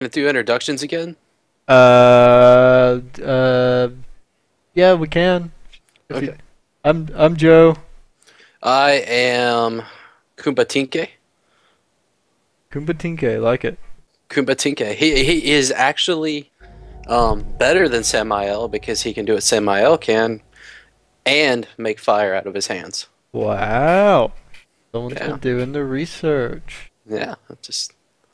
Gonna do introductions again? Uh, uh, yeah, we can. If you, Okay. I'm Joe I am Kumbatinke. Kumbatinke, like it. Kumbatinke. He is actually better than Samael because he can do what Samael can and make fire out of his hands. Wow, someone's Yeah, been doing the research. yeah.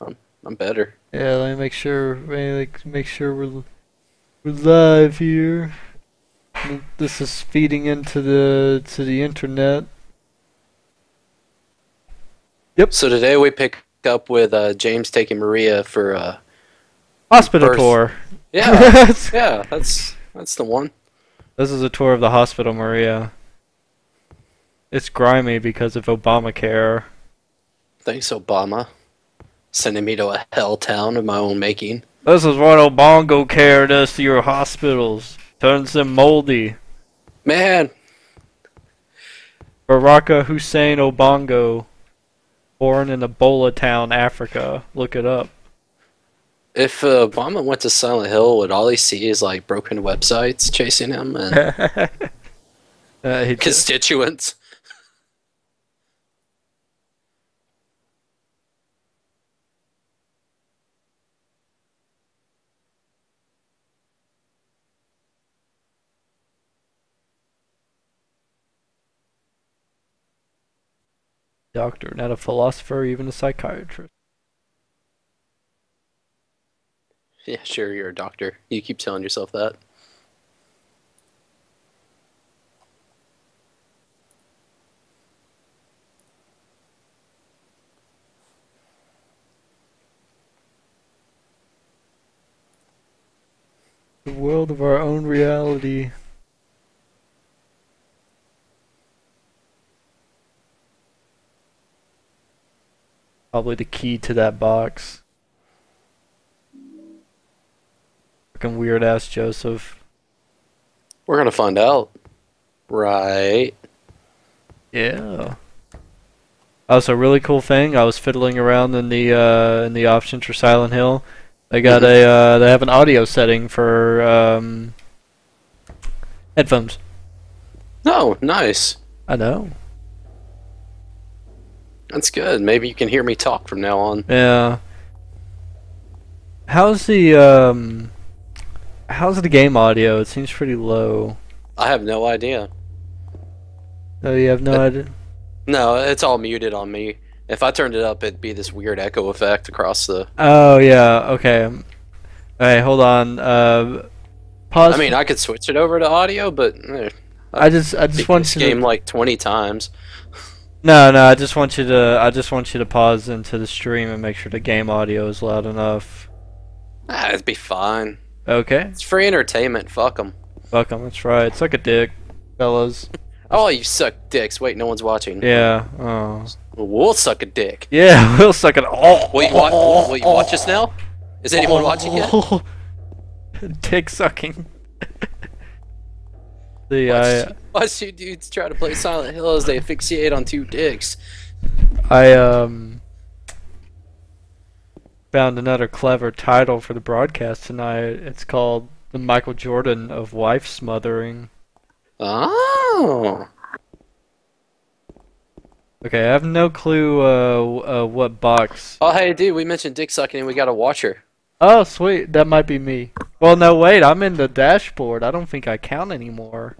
I'm, I'm better. Yeah, let me make sure. Make sure we're live here. This is feeding into the internet. Yep, So today we pick up with James taking Maria for hospital birth. tour. Yeah, This yeah. That's the one. is a tour of the hospital, Maria. It's grimy because of Obamacare. Thanks, Obama, sending me to a hell town of my own making. This is what Obamacare does to your hospitals. Turns them moldy. Man, Baraka Hussein Obongo, born in Ebola Town, Africa. Look it up. if Obama went to Silent Hill, would all he see is like broken websites chasing him and He constituents? doctor, not a philosopher, or even a psychiatrist. Yeah, sure, you're a doctor. You keep telling yourself that. The world of our own reality. Probably the key to that box. Fucking weird ass Joseph. We're gonna find out. Right. Yeah. Also, really cool thing. I was fiddling around in the options for Silent Hill. They got Mm-hmm. they have an audio setting for headphones. Oh, nice. I know. That's good. Maybe you can hear me talk from now on. Yeah. How's the game audio? It seems pretty low. I have no idea. Oh, you have no It, idea. no, it's all muted on me. If I turned it up, it'd be this weird echo effect across the. Oh yeah. Okay. Alright, hold on. I Pause. mean, I could switch it over to audio, but I I've just beat want this you to. game like 20 times. No, I just want you to pause into the stream and make sure the game audio is loud enough. Ah, it'd be fine. Okay. It's free entertainment. Fuck them. Welcome. That's right. Suck a dick, fellas. Oh, you suck dicks. Wait, no one's watching. Yeah. Oh. We'll suck a dick. Yeah. We'll suck it. Oh. Will you watch us now? Is anyone watching yet? Dick sucking. See, Watch two dudes try to play Silent Hill as they asphyxiate on two dicks. I found another clever title for the broadcast tonight. It's called "The Michael Jordan of Wife Smothering." Oh. Okay, I have no clue what box. Oh, hey, dude, we mentioned dick sucking and we got a watcher. Oh, sweet, that might be me. Well, no, wait, I'm in the dashboard. I don't think I count anymore.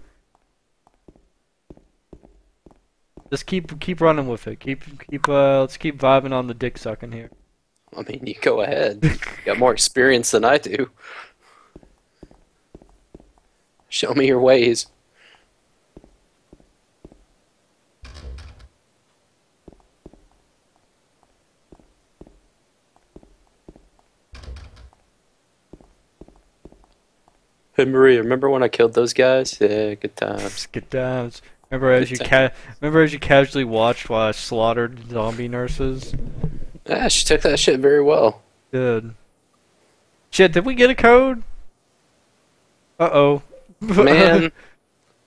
Just keep running with it. Let's keep vibing on the dick sucking here. I mean, you go ahead. You got more experience than I do. Show me your ways. Hey, Maria, remember when I killed those guys? Yeah, good times. Good times. Remember as Good you times. casually watched while I slaughtered zombie nurses? Yeah, she took that shit very well. Good. Shit, did we get a code? Uh-oh. Man,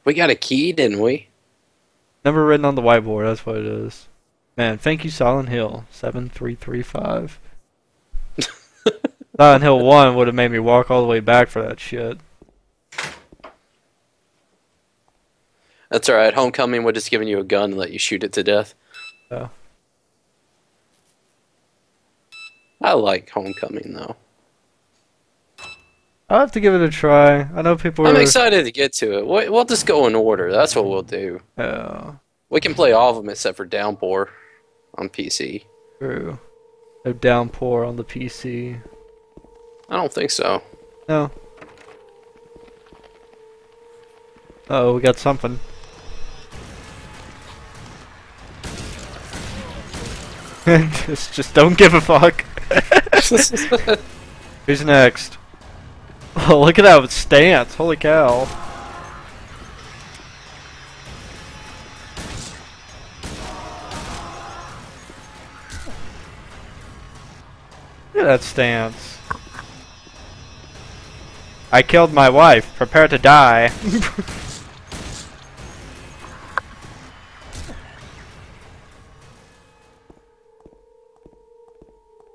we got a key, didn't we? Number written on the whiteboard, that's what it is. Man, thank you, Silent Hill. 7335. Silent Hill 1 would have made me walk all the way back for that shit. That's alright. Homecoming would just given you a gun and let you shoot it to death. So, I like Homecoming though. I'll have to give it a try. I know people I'm are. excited to get to it. We'll just go in order. That's what we'll do. We can play all of them except for Downpour on PC. True. No downpour on the PC. I don't think so. No. Uh oh, we got something. just don't give a fuck. Who's next? Oh, look at that stance! Holy cow! Look at that stance. I killed my wife. Prepare to die.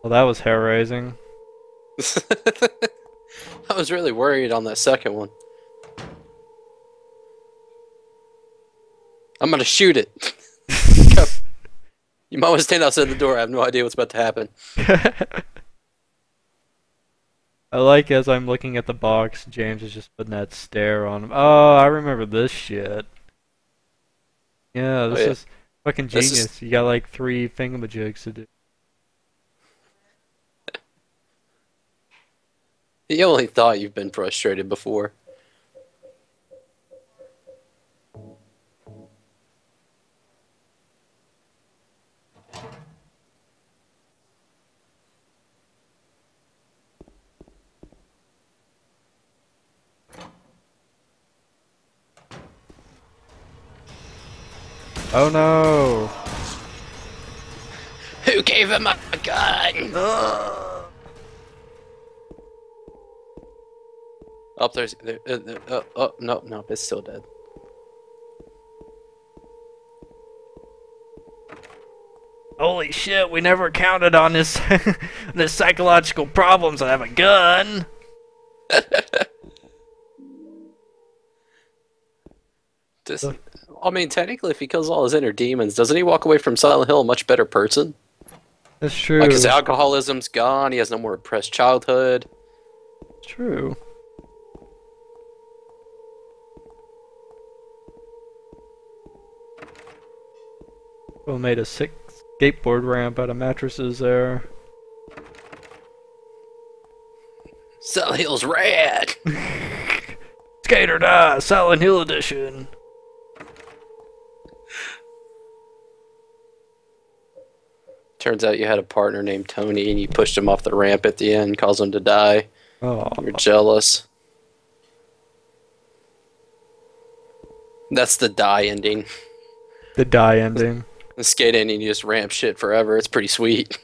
Well, that was hair-raising. I was really worried on that second one. I'm gonna shoot it. You might want to stand outside the door. I have no idea what's about to happen. I like as I'm looking at the box, James is just putting that stare on him. Oh, I remember this shit. Yeah, this is fucking genius. You got like 3 thingamajigs to do. You only thought you've been frustrated before. Oh no! Who gave him a gun? Up there's oh no, it's still dead. Holy shit, we never counted on this this psychological problems. I have a gun. Just, I mean, technically, if he kills all his inner demons, doesn't he walk away from Silent Hill a much better person? That's true. Like his alcoholism's gone. He has no more repressed childhood. True. We made a sick skateboard ramp out of mattresses there. Silent Hill's rad. Skate or die, Silent Hill edition. Turns out you had a partner named Tony, and you pushed him off the ramp at the end, caused him to die. Oh, You're jealous. That's the die ending. the die ending. The skate ending, you just ramp shit forever. It's pretty sweet.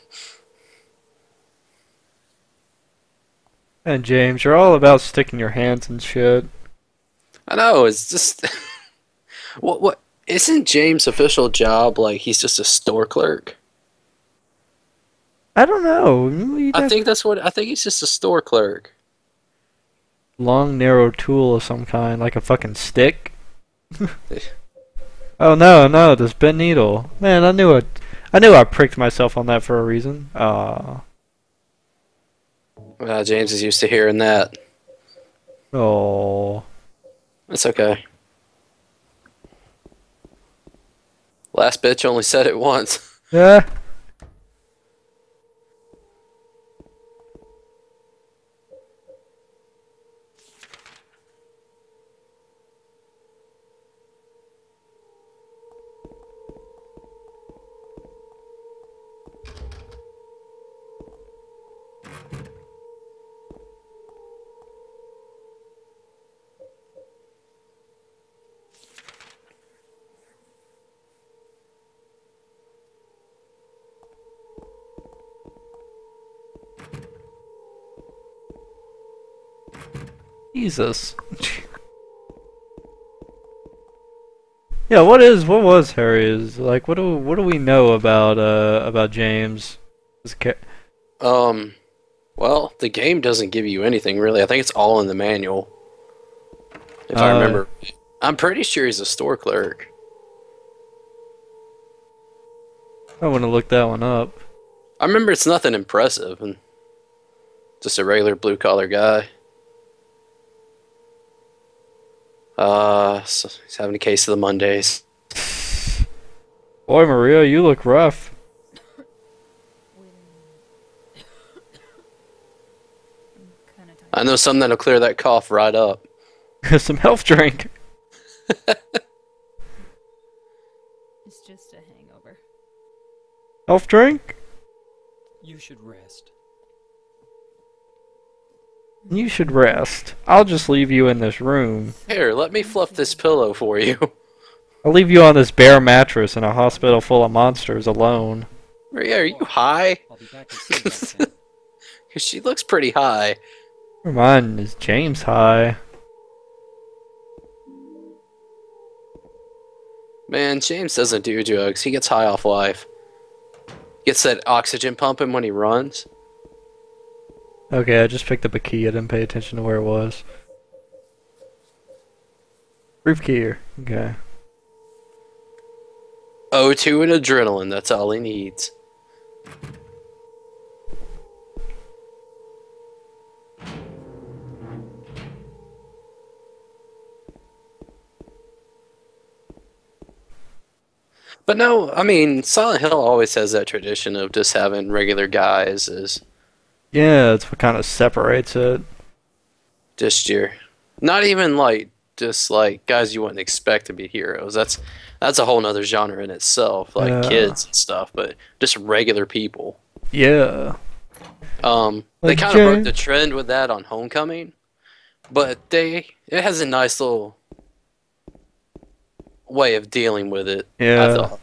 And James, you're all about sticking your hands in shit. I know, it's just... What? Isn't James' official job, like, he's just a store clerk? I don't know. I think that's what... I think he's just a store clerk. Long, narrow tool of some kind, like a fucking stick. Oh no, this bent needle. Man, I knew I pricked myself on that for a reason. James is used to hearing that. Oh. That's okay. Last bitch only said it once. Yeah. Jesus. Yeah, what was Harry's like? What do we know about James? Um, Well, the game doesn't give you anything really. I think it's all in the manual, if I Uh, remember. I'm pretty sure he's a store clerk. I want to look that one up. I remember it's nothing impressive and just a regular blue collar guy. So he's having a case of the Mondays. Boy, Maria, you look rough. I know something that'll clear that cough right up. Some health drink. It's just a hangover. Health drink? You should rest. You should rest. I'll just leave you in this room. Here, let me fluff this pillow for you. I'll leave you on this bare mattress in a hospital full of monsters alone. Maria, are you high? I'll be back as soon as I can. Because she looks pretty high. Mine is James high. Man, James doesn't do drugs. He gets high off life. Gets that oxygen pumping when he runs. Okay, I just picked up a key. I didn't pay attention to where it was. Brief key here. Okay. O2 and adrenaline, that's all he needs. But no, I mean, Silent Hill always has that tradition of just having regular guys as Yeah, that's what kind of separates it. just your, not even like just like guys you wouldn't expect to be heroes. That's a whole nother genre in itself, like Yeah. kids and stuff, but just regular people. Yeah. They Like kind of broke Jay. the trend with that on Homecoming, but it has a nice little way of dealing with it. I Yeah. thought,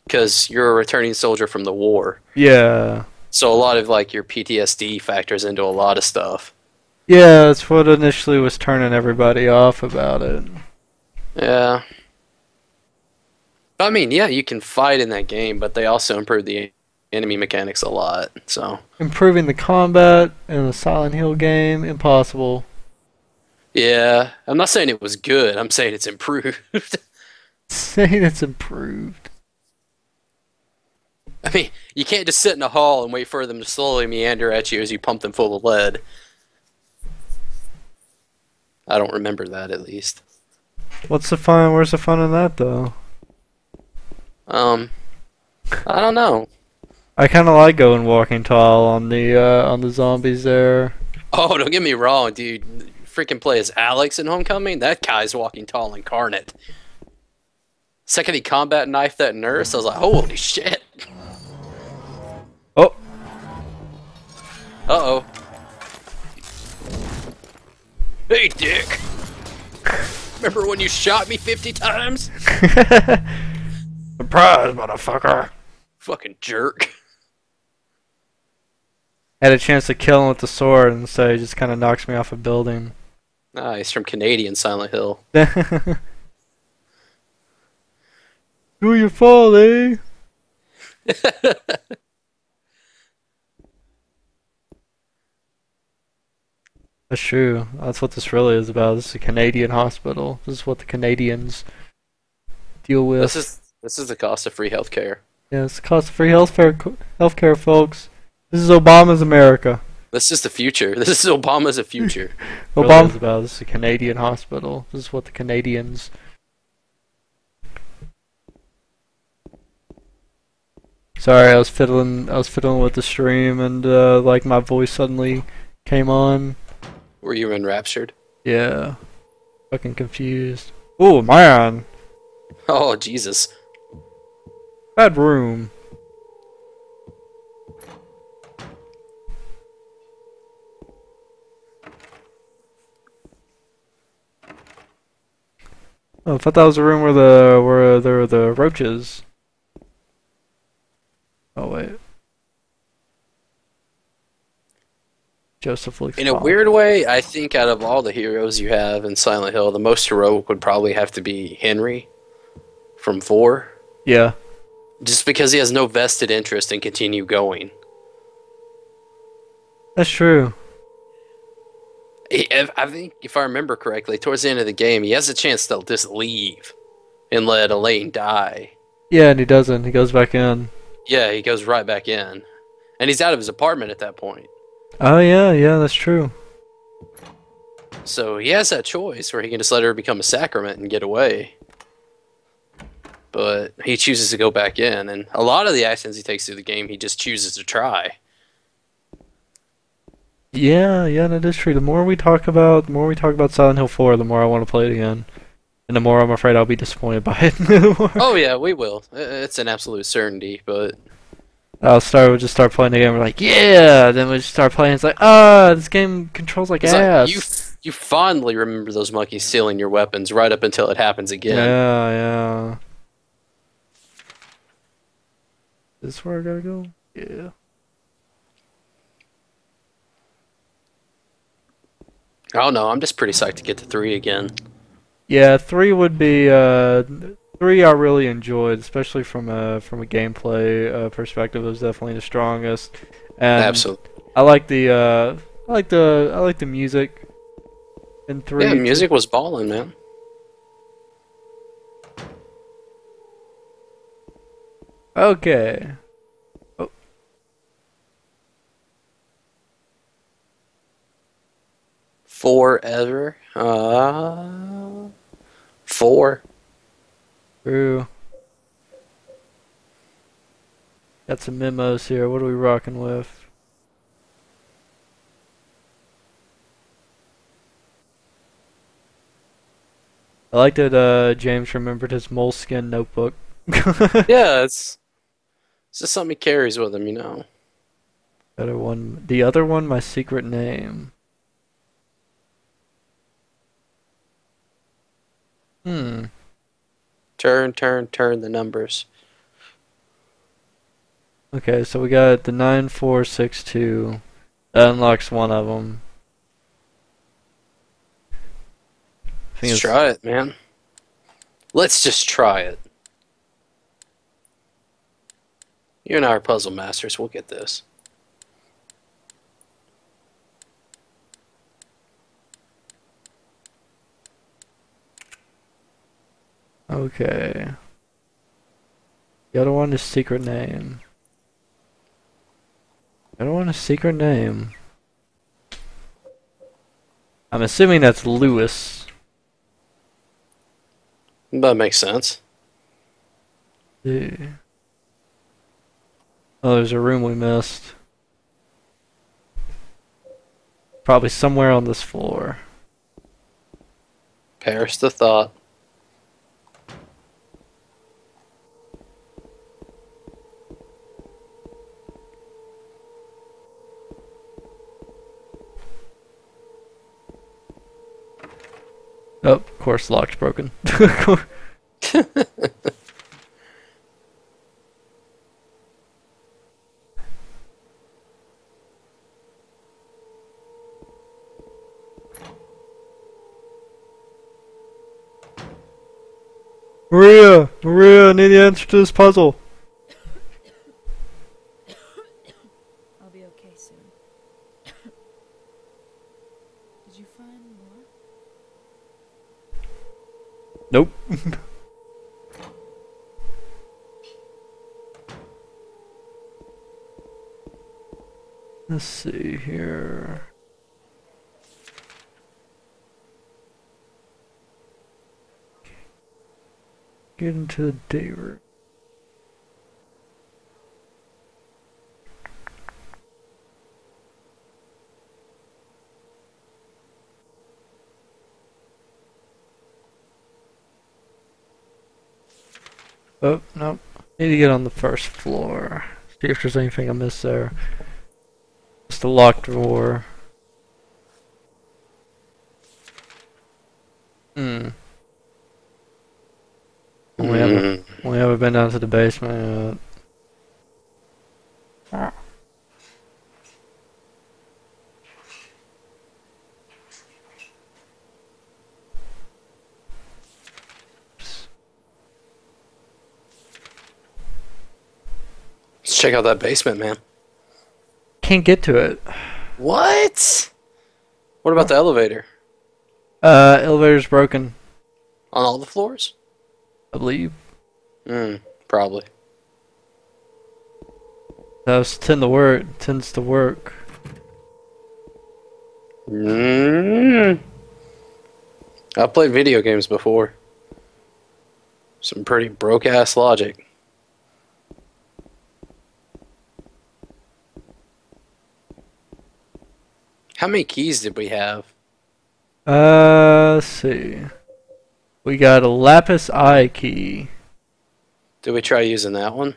because you're a returning soldier from the war, Yeah. so a lot of like your PTSD factors into a lot of stuff. Yeah, that's what initially was turning everybody off about it. Yeah. I mean, yeah, you can fight in that game, but they also improved the enemy mechanics a lot. So, Improving the combat in the Silent Hill game, impossible. yeah, I'm not saying it was good. I'm saying it's improved. Saying it's improved. I mean, you can't just sit in a hall and wait for them to slowly meander at you as you pump them full of lead. I don't remember that at least. What's the fun? Where's the fun in that though? Um, I don't know. I kind of like going walking tall on the zombies there. Oh, don't get me wrong, dude. Freaking play as Alex in Homecoming. That guy's walking tall incarnate. Second he combat knifed that nurse, I was like, holy shit. Oh, Uh-oh. Hey, dick. Remember when you shot me 50 times? surprise, motherfucker! Fucking jerk. Had a chance to kill him with the sword, and so he just kind of knocks me off a building. Nice, from Canadian Silent Hill. Do you fall, eh? That's true. That's what this really is about. This is a Canadian hospital. This is what the Canadians deal with. This is the cost of free healthcare. Yeah, it's the cost of free healthcare, folks. This is Obama's America. This is the future. This is Obama's a future. Really Obama Really? is about. This is a Canadian hospital. This is what the Canadians. Sorry, I was fiddling. I was fiddling with the stream, and like my voice suddenly came on. Were you enraptured? Yeah, fucking confused. Oh man, Oh, Jesus. bad room. Oh, I thought that was a room where there were the roaches. Oh wait, Joseph looks. In a calm. weird way, I think out of all the heroes you have in Silent Hill, the most heroic would probably have to be Henry from 4. Yeah, Just because he has no vested interest in continue going. That's true. I think if I remember correctly, towards the end of the game, he has a chance to just leave and let Elaine die. Yeah, and he doesn't. He goes back in. Yeah, he goes right back in, and he's out of his apartment at that point. Oh yeah, yeah, that's true. So he has that choice where he can just let her become a sacrament and get away. But he chooses to go back in, and a lot of the actions he takes through the game, he just chooses to try. Yeah, yeah, that is true. The more we talk about Silent Hill 4, the more I want to play it again, and the more I'm afraid I'll be disappointed by it. Oh yeah, we will. It's an absolute certainty, but We'll just start playing the game. We're like, yeah. Then we just start playing. It's like, ah, this game controls like it's like ass. you fondly remember those monkeys stealing your weapons right up until it happens again. Yeah, yeah. Is this where I gotta go? Yeah. I don't know. I'm just pretty psyched to get to 3 again. Yeah, three would be three I really enjoyed, especially from a gameplay perspective. It was definitely the strongest, and Absolutely. I like the music in Yeah, three. music was balling, man. Okay. Oh, Forever. 4. true. Got some memos here. What are we rocking with? I like that James remembered his moleskin notebook. Yeah, it's just something he carries with him, you know. The other one, my secret name. Hmm. Turn, turn, turn the numbers. Okay, so we got the 9462. That unlocks one of them. Let's try it, man. Let's just try it. You and I are puzzle masters. We'll get this. Okay. The other one is secret name. The other one is secret name. I'm assuming that's Lewis. That makes sense. Yeah. Oh, there's a room we missed. Probably somewhere on this floor. Perish the thought. Oh, of course, lock's broken. Maria, I need the answer to this puzzle. I'll be okay soon. Did you find more? Nope. Let's see here. Get into the day room. Oh, nope. Need to get on the first floor. See if there's anything I missed there. Just a locked door. Hmm. We haven't been down to the basement yet. Let's check out that basement, man. Can't get to it. What? What about the elevator? Elevator's broken, On all the floors? I believe. Probably. That tends to work. Mm. I've played video games before. Some pretty broke ass logic. How many keys did we have? Let's see. We got a lapis eye key. Did we try using that one?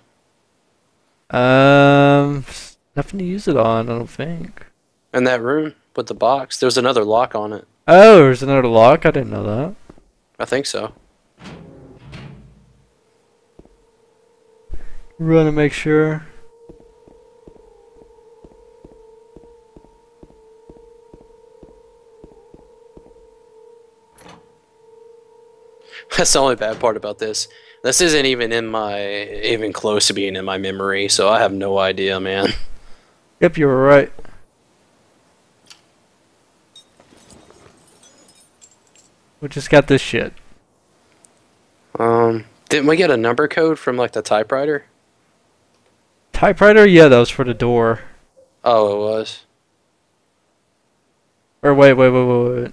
Nothing to use it on, I don't think. In that room with the box? There was another lock on it. Oh, there's another lock? I didn't know that. I think so. Run to make sure. That's the only bad part about this. This isn't even even close to being in my memory, so I have no idea, man. Yep, you were right. We just got this shit. Didn't we get a number code from like the typewriter? Typewriter? Yeah, that was for the door. Oh, it was. Or wait.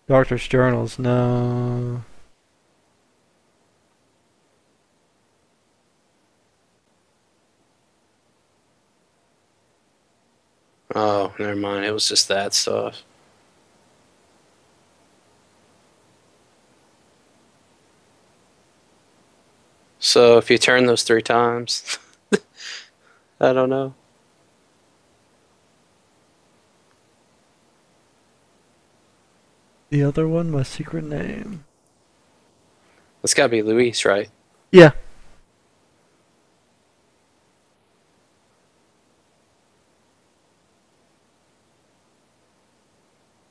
Doctor's journals, no. Oh, never mind. It was just that stuff. So if you turn those 3 times, I don't know. The other one, my secret name. It's gotta be Luis, right? Yeah.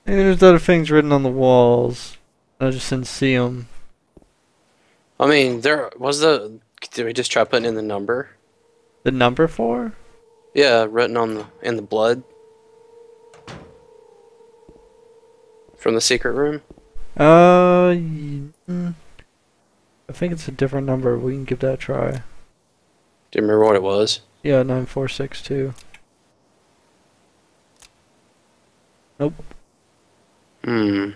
And there's other things written on the walls. I just didn't see them. I mean, there was the. Did we just try putting in the number? The number 4? Yeah, written on in the blood from the secret room. I think it's a different number. We can give that a try. Do you remember what it was? Yeah, 9462. Nope. Hmm.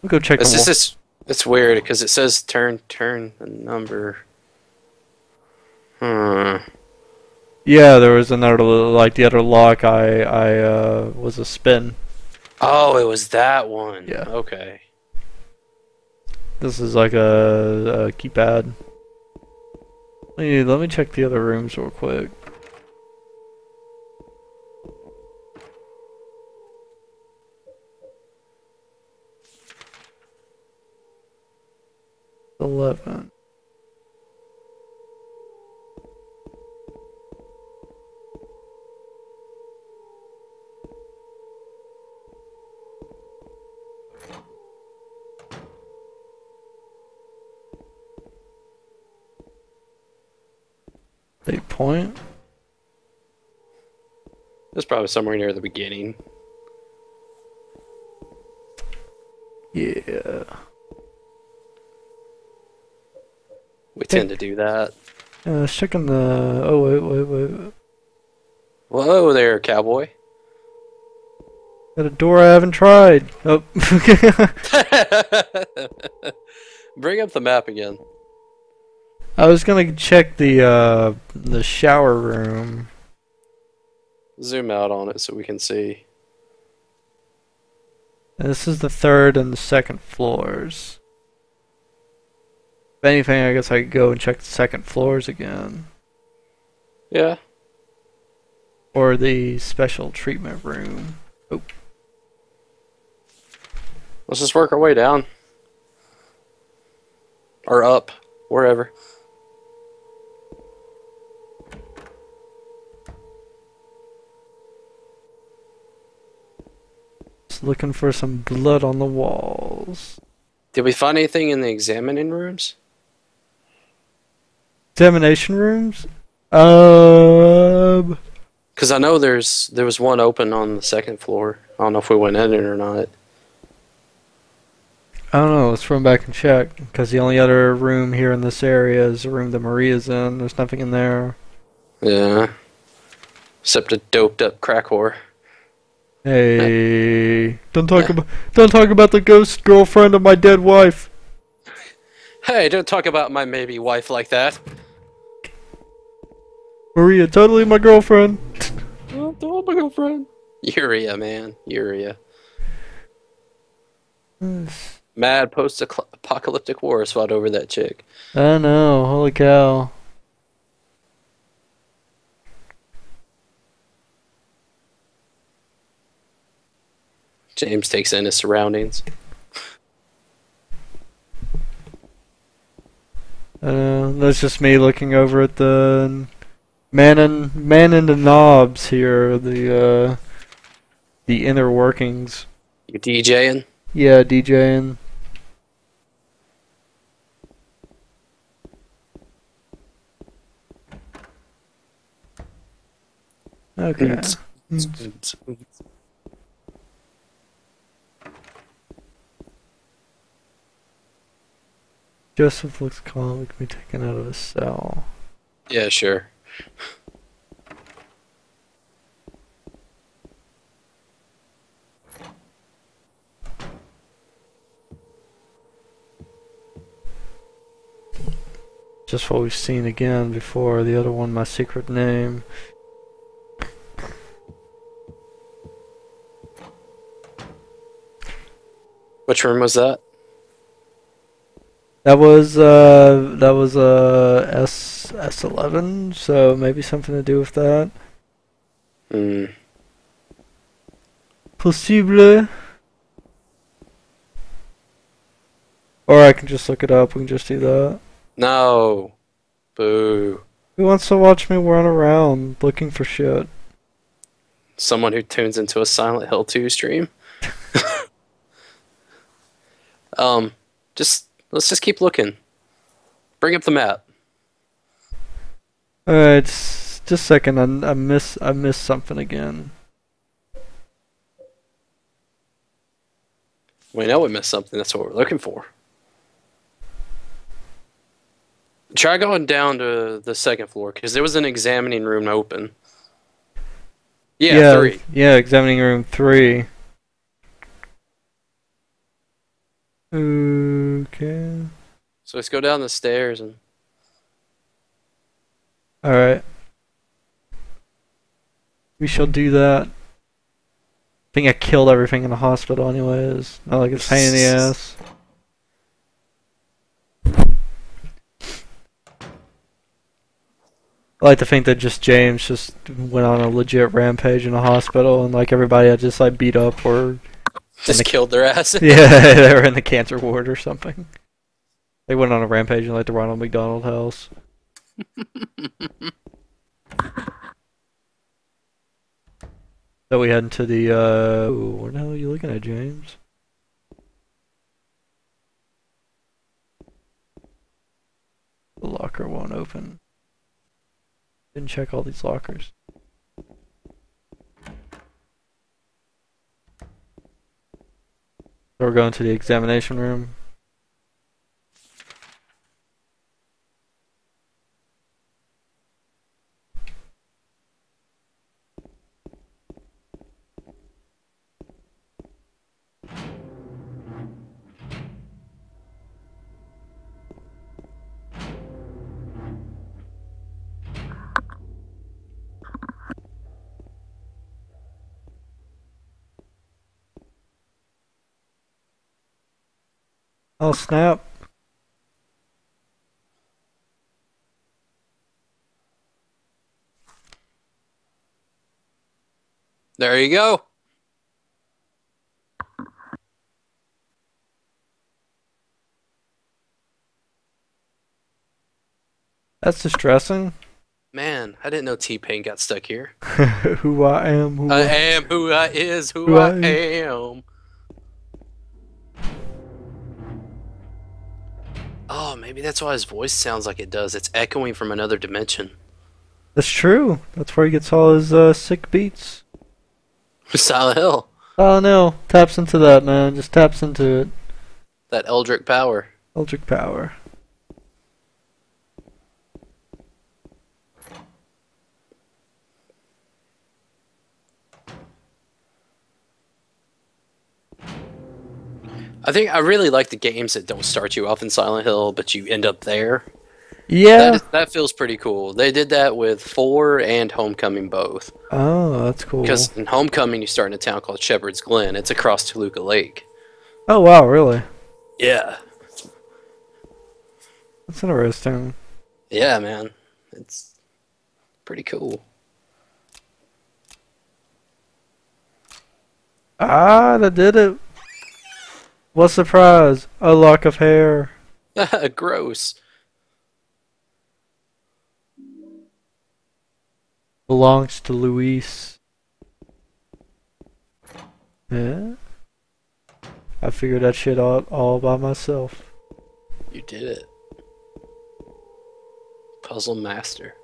We'll go check It's the just wall. it's weird because it says turn the number. Hmm. Yeah, there was another, like the other lock was a spin. Oh, it was that one. Yeah. Okay. This is like a keypad. Let me check the other rooms real quick. $11. Point. It's probably somewhere near the beginning. Yeah. We tend to do that. Let's check on the. Oh wait. Whoa there, cowboy. Got a door I haven't tried. Oh. Bring up the map again. I was gonna check the shower room. Zoom out on it so we can see. And this is the 3rd and the 2nd floors. If anything, I guess I could go and check the 2nd floors again. Yeah. Or the special treatment room. Oh. Let's just work our way down. Or up. Wherever. Just looking for some blood on the walls. Did we find anything in the examining rooms? Examination rooms? Because Because I know there was one open on the second floor. I don't know if we went in it or not. I don't know. Let's run back and check. Because the only other room here in this area is the room that Maria's in. There's nothing in there. Yeah. Except a doped up crack whore. Hey, don't talk about the ghost girlfriend of my dead wife. Hey, don't talk about my maybe wife like that. Maria, totally my girlfriend. Oh, my girlfriend. Uria, man. Uria. Mad post-apocalyptic war fought over that chick. I know, holy cow. James takes in his surroundings. That's just me looking over at the man in the knobs here, the inner workings. You DJing? Yeah, DJing. Okay. Joseph looks calm. We can be taken out of his cell. Yeah, sure. Just what we've seen again before. The other one, my secret name. Which room was that? That was S11, so maybe something to do with that. Hmm. Possible. Or I can just look it up. We can just do that. No. Boo. Who wants to watch me run around looking for shit? Someone who tunes into a Silent Hill 2 stream. Let's just keep looking. Bring up the map. Alright, just a second. I missed something again. We know we missed something. That's what we're looking for. Try going down to the second floor, because there was an examining room open. Yeah, 3. Yeah, examining room 3. Okay. So let's go down the stairs and... Alright. We shall do that. I think I killed everything in the hospital anyways. Not like it's a pain in the ass. I like to think that James just went on a legit rampage in a hospital and like everybody had just like beat up or just killed their ass. Yeah, they were in the cancer ward or something. They went on a rampage in like the Ronald McDonald house. So we head into the ooh, what the hell are you looking at, James? The locker won't open. Didn't check all these lockers. So we're going to the examination room. Oh snap. There you go. That's distressing. Man, I didn't know T-Pain got stuck here. Who I am, who I am who I is, who I am. Oh, maybe that's why his voice sounds like it does. It's echoing from another dimension. That's true. That's where he gets all his sick beats. Silent Hill. Oh no, taps into that, man. Just taps into it. That Eldritch power. Eldritch power. I think I really like the games that don't start you off in Silent Hill, but you end up there. Yeah. That feels pretty cool. They did that with 4 and Homecoming both. Oh, that's cool. Because in Homecoming, you start in a town called Shepherd's Glen. It's across Toluca Lake. Oh wow, really? Yeah. That's interesting. Yeah, man. It's pretty cool. Ah, that did it. What surprise! A lock of hair. Gross. Belongs to Luis. Yeah. I figured that shit out all by myself. You did it. Puzzle master.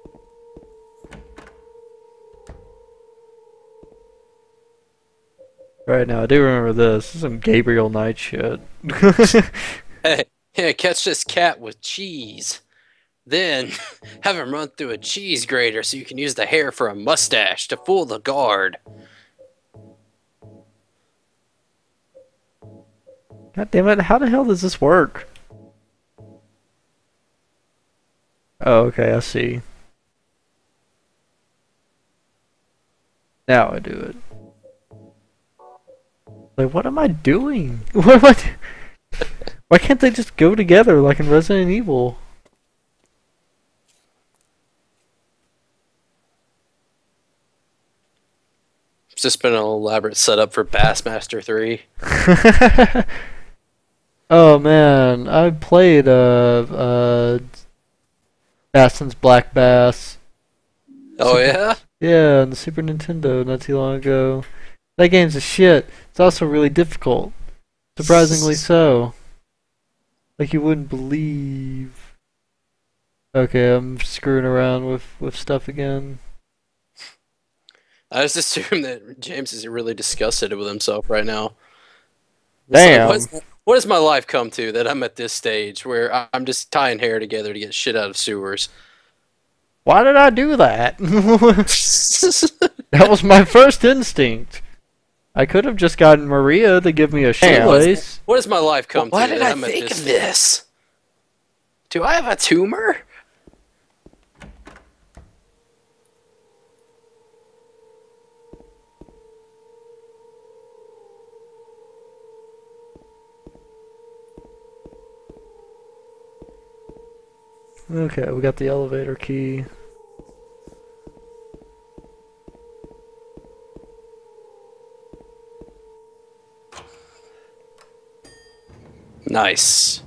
Right now, I do remember this. This is some Gabriel Knight shit. Hey, yeah, catch this cat with cheese. Then have him run through a cheese grater so you can use the hair for a mustache to fool the guard. God damn it, how the hell does this work? Oh, okay, I see. Now I do it. Like, what am I doing? What am I Why can't they just go together like in Resident Evil? It's just been an elaborate setup for Bassmaster 3. Oh man, I played Baston's Black Bass. Oh yeah? Yeah, on the Super Nintendo not too long ago. That game's a shit. It's also really difficult. Surprisingly so. Like you wouldn't believe. Okay, I'm screwing around with stuff again. I just assume that James is really disgusted with himself right now. Damn. What has my life come to that I'm at this stage where I'm just tying hair together to get shit out of sewers? Why did I do that? That was my first instinct. I could have just gotten Maria to give me a shoelace. What has my life come Why to did that I I'm at think this of stage? this? Do I have a tumor? Okay, we got the elevator key. Nice.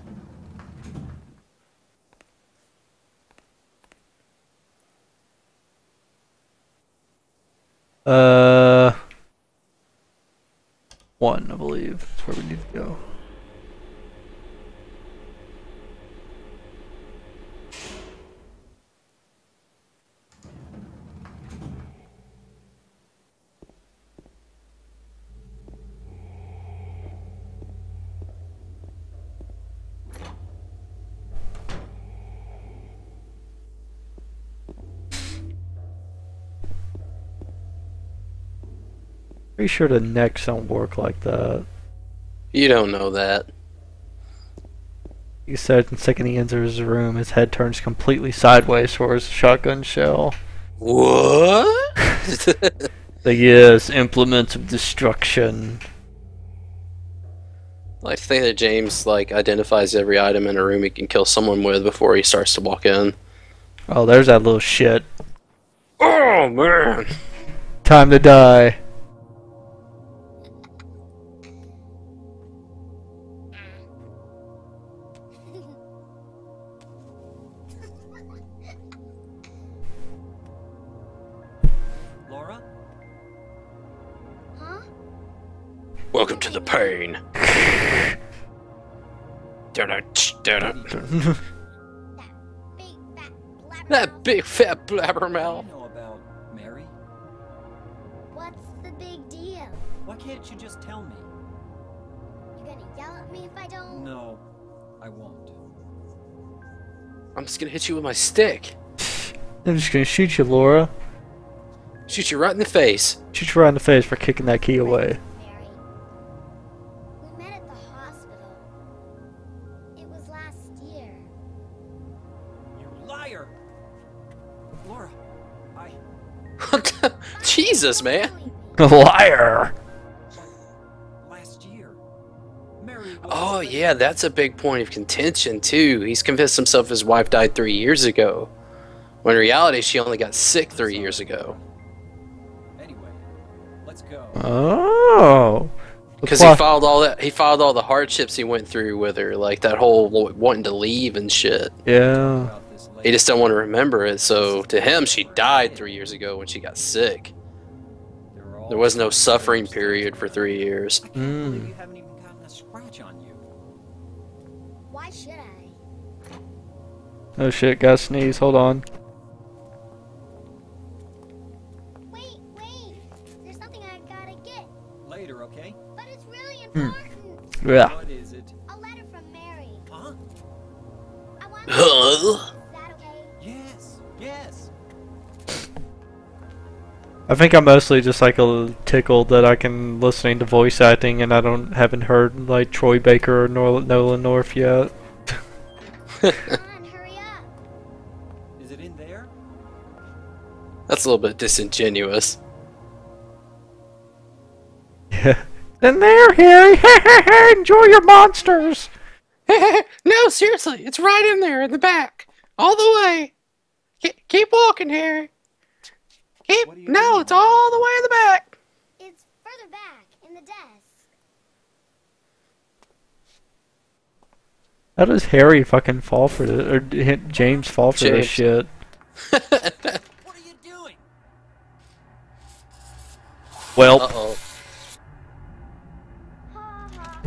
Uh, 1, I believe. That's where we need to go. Pretty sure the necks don't work like that. You don't know that. He said the second he enters the room, his head turns completely sideways towards the shotgun shell. What? Like, yes, implements of destruction. I think that James identifies every item in a room he can kill someone with before he starts to walk in. Oh, there's that little shit. Oh man! Time to die. Laura? Huh? Welcome to the pain. That big fat That big fat What do you blabbermouth. know about Mary? What's the big deal? Why can't you just tell me? You gonna yell at me if I don't? No, I won't. I'm just gonna hit you with my stick. I'm just gonna shoot you, Laura. Shoot you right in the face. Shoot you right in the face for kicking that key away. Mary. We met at the hospital. It was last year. You liar! Laura, Jesus, man. Liar! last year. Mary was Oh, yeah, that's a big point of contention, too. He's convinced himself his wife died 3 years ago. When in reality, she only got sick 3 years ago. Anyway, let's go. Oh. Because he filed all the hardships he went through with her, like that whole wanting to leave and shit. Yeah. About this later. He just don't want to remember it. So to him, she died 3 years ago when she got sick. There was no suffering period for 3 years. I can't believe Mm. you haven't even gotten a scratch on you. Why should I? Oh shit, gotta sneeze. Hold on. Wait. There's something I gotta get. Later, okay? But it's really Hmm. important. Yeah. What is it? A letter from Mary. Huh? I want Huh? Is that okay? Yes. I think I'm mostly just like a little tickled that I can listening to voice acting and I haven't heard like Troy Baker or Nolan North yet. Come on, hurry up. Is it in there? That's a little bit disingenuous. Yeah. In there, Harry. Enjoy your monsters. No, seriously, it's right in there in the back, all the way. Keep walking, Harry. What are you doing? It's all the way in the back. It's further back in the desk. How does Harry fucking fall for this? Or James fall for this James. shit? What are you doing? Well, Uh-oh. Ha ha.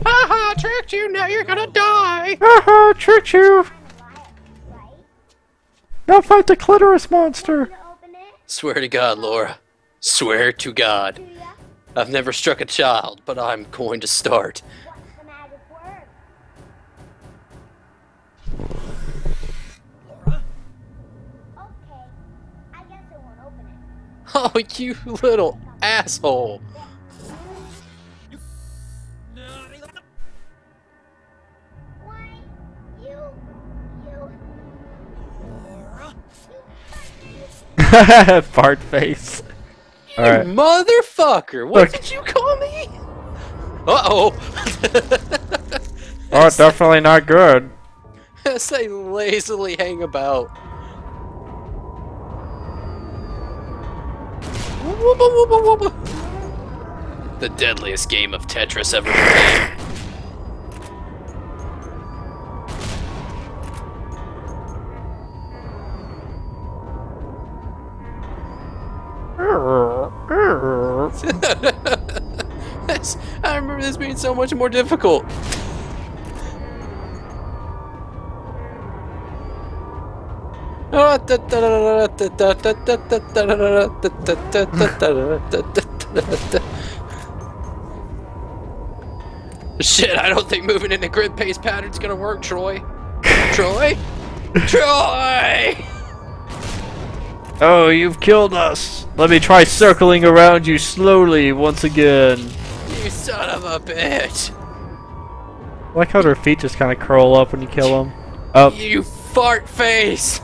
Haha, tricked you, now you're gonna die. haha, tricked you. Right? Now fight the clitoris monster. To open it? Swear to God, Laura. Swear to God. Do ya? I've never struck a child, but I'm going to start. What's the magic word? Laura? Okay. I guess it won't open it. Oh, you little asshole. Why? You. Laura? Fart face. You Alright. motherfucker. What Look. did you call me? Uh-oh. Oh, definitely not good. As they lazily hang about. The deadliest game of Tetris ever played. I remember this being so much more difficult. Shit, I don't think moving in a grid pace pattern's gonna work, Troy. Troy? Troy! Oh, you've killed us. Let me try circling around you slowly once again. You son of a bitch! I like how their feet just kind of curl up when you kill them. Oh, You fart face!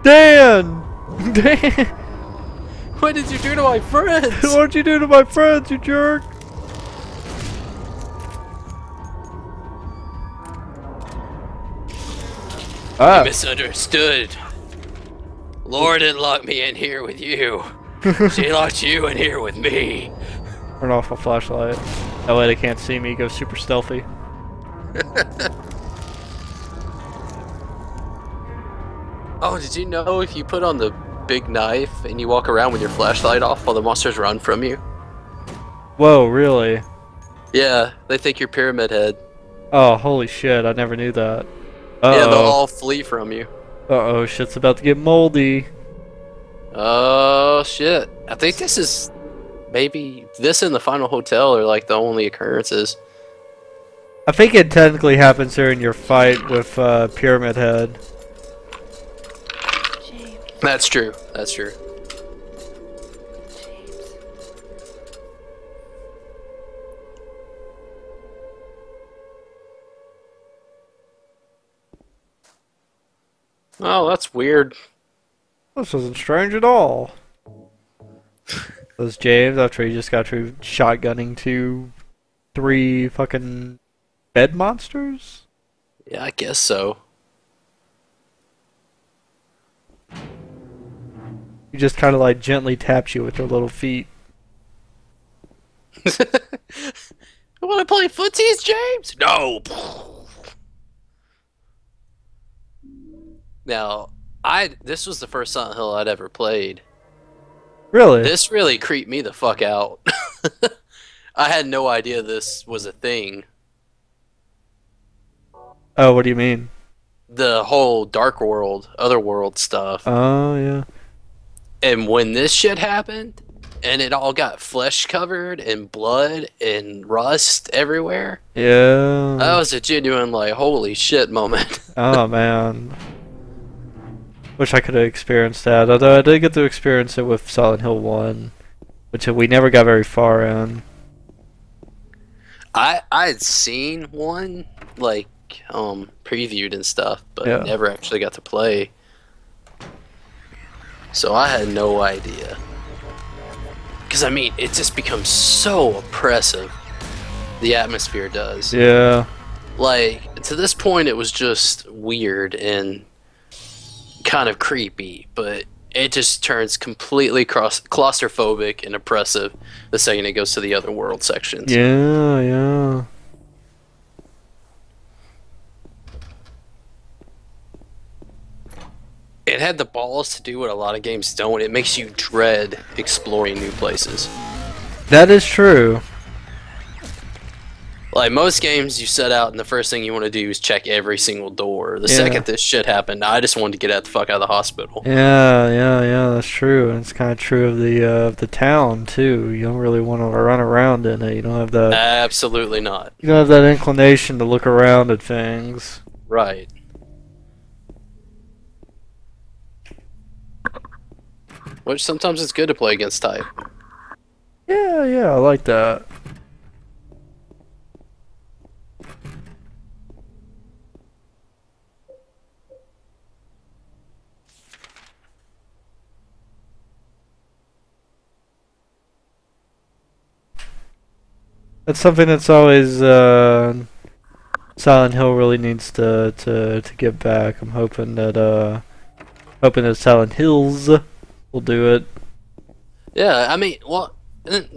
Dan! Dan! What did you do to my friends? What'd you do to my friends, you jerk? Ah, Misunderstood. Laura didn't lock me in here with you. She locked you in here with me. turn off my flashlight. That way they can't see me. Go super stealthy. Oh, did you know if you put on the big knife and you walk around with your flashlight off while the monsters run from you? Whoa, really? Yeah, they think you're Pyramid Head. Oh, holy shit! I never knew that. Yeah, they'll Uh-oh. all flee from you. Uh-oh, shit's about to get moldy. Oh shit! I think this is maybe this and the final hotel are like the only occurrences. I think it technically happens during your fight with Pyramid Head. James. That's true. That's true. James. Oh, that's weird. This isn't strange at all. Was James after he just got through shotgunning 3 fucking bed monsters? Yeah, I guess so. He just kind of like gently taps you with their little feet. You want to play footsies, James? No. Now, this was the first Silent Hill I'd ever played. Really? This really creeped me the fuck out. I had no idea this was a thing. Oh, what do you mean? The whole dark world, otherworld stuff. Oh, yeah. And when this shit happened, and it all got flesh covered and blood and rust everywhere, Yeah. that was a genuine, like, holy shit moment. Oh, man. Wish I could have experienced that. Although I did get to experience it with Silent Hill 1, which we never got very far in. I had seen one, like, previewed and stuff, but Yeah. never actually got to play. So I had no idea. Because, I mean, it just becomes so oppressive. The atmosphere does. Yeah. Like, to this point, it was just weird and kind of creepy, but it just turns completely claustrophobic and oppressive the second it goes to the other world sections. Yeah, yeah. It had the balls to do what a lot of games don't. It makes you dread exploring new places. That is true. Like most games, you set out and the first thing you want to do is check every single door. The Yeah. second this shit happened, I just wanted to get the fuck out of the hospital. Yeah, yeah, yeah, that's true. And it's kind of true of the town too. You don't really want to run around in it. You don't have that. Absolutely not. You don't have that inclination to look around at things. Right. Which sometimes it's good to play against type. Yeah, yeah, I like that. That's something that's always Silent Hill really needs to get back. I'm hoping that Silent Hills will do it. Yeah, I mean, well,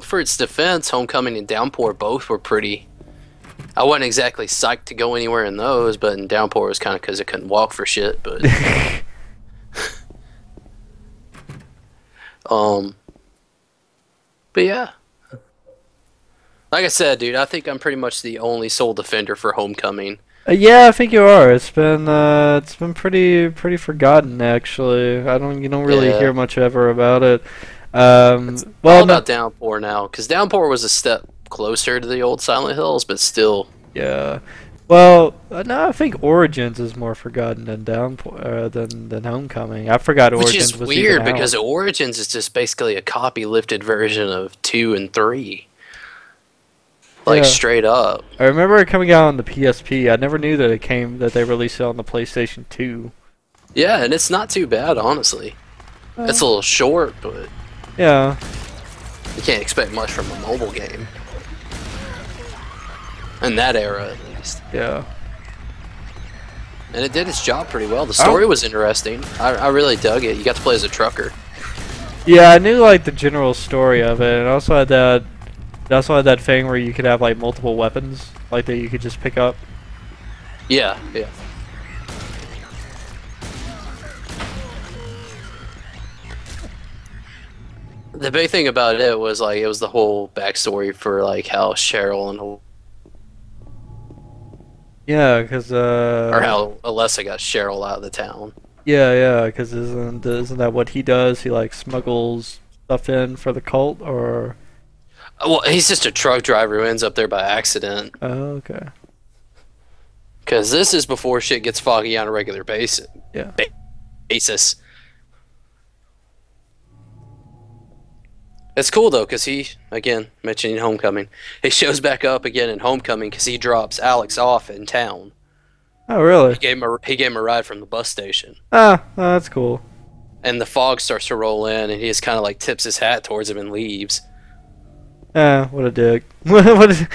for its defense, Homecoming and Downpour both were pretty. I wasn't exactly psyched to go anywhere in those, but in Downpour it was kind of because I couldn't walk for shit. But but yeah, like I said, dude, I think I'm pretty much the only sole defender for Homecoming. Yeah, I think you are. It's been pretty forgotten actually. You don't really Yeah. hear much ever about it. All Well, about Downpour now, because Downpour was a step closer to the old Silent Hills, but still. yeah. Well, no, I think Origins is more forgotten than Downpour than Homecoming. I forgot Which Origins is was weird even because out. Origins is just basically a copy lifted version of 2 and 3. Like Yeah. straight up. I remember it coming out on the PSP. I never knew that they released it on the PlayStation 2. Yeah, and it's not too bad, honestly. It's a little short, but Yeah. you can't expect much from a mobile game. In that era, at least. Yeah. And it did its job pretty well. The story was interesting. I really dug it. You got to play as a trucker. Yeah, I knew like the general story of it, and also had that thing where you could have like multiple weapons, like that you could just pick up. Yeah, yeah. The big thing about it was like it was the whole backstory for like how Cheryl and Yeah, because or how Alessa got Cheryl out of the town. Yeah, yeah, because isn't that what he does? He like smuggles stuff in for the cult, or Well, he's just a truck driver who ends up there by accident. oh, okay, Because this is before shit gets foggy on a regular yeah. basis. It's cool though, because he, again, mentioning Homecoming, he shows back up again in Homecoming because he drops Alex off in town. Oh, really? He gave him a ride from the bus station, Ah, oh, that's cool. and the fog starts to roll in, and he just kind of like tips his hat towards him and leaves. Ah, what a dick. What is?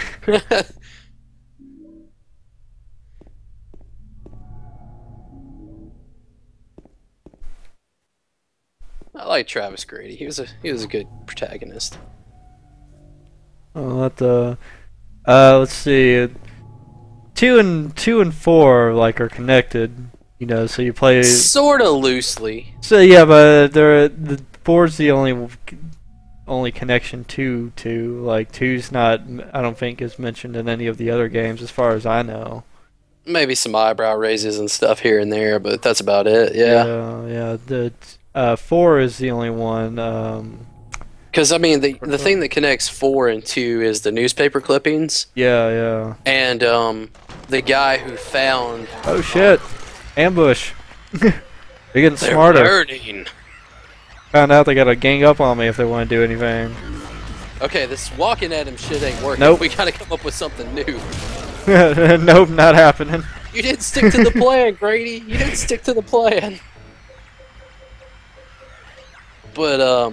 I like Travis Grady. He was a good protagonist. Oh, let's see. Two and four like are connected. You know, so you play. Sort of loosely. So yeah, but the four's the only connection to two. Like two's not. I don't think is mentioned in any of the other games, as far as I know. Maybe some eyebrow raises and stuff here and there, but that's about it. Yeah. Yeah. The four is the only one. Because I mean, the thing that connects 4 and 2 is the newspaper clippings, Yeah. and the guy who found Oh shit! Ambush. They're getting they're smarter. learning. Found out they gotta gang up on me if they want to do anything. Okay, this walking at him shit ain't working. Nope. We gotta come up with something new. Nope, not happening. You didn't stick to the plan, Grady. You didn't stick to the plan. But